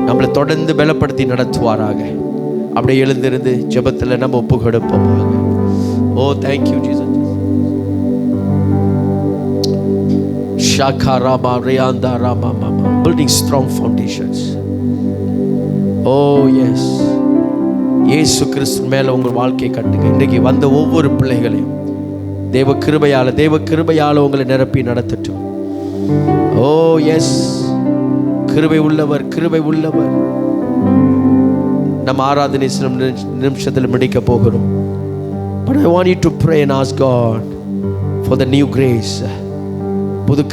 Speaker 3: நம்மளை தொடர்ந்து பலப்படுத்தி நடத்துவாராக. அப்படியே எழுந்திருந்து ஜெபத்தில் நம்ம ஒப்பு கொடுப்போமாக. Oh thank you Jesus. Shakarama Rayanda Rama Mama, building strong foundations. Oh yes. இயேசு கிறிஸ்து மேல உங்கள் வாழ்க்கையை கட்டுங்க. இன்றைக்கு வந்த ஒவ்வொரு பிள்ளைகளையும் தேவ கிருபையால உங்களை நிரப்பி நடத்தட்டும். ஓ எஸ், கிருபை உள்ளவர். நம்ம ஆராதனை சில நிமிஷத்தில் முடிக்க போகிறோம். But I want you to pray and ask God for the new grace. புது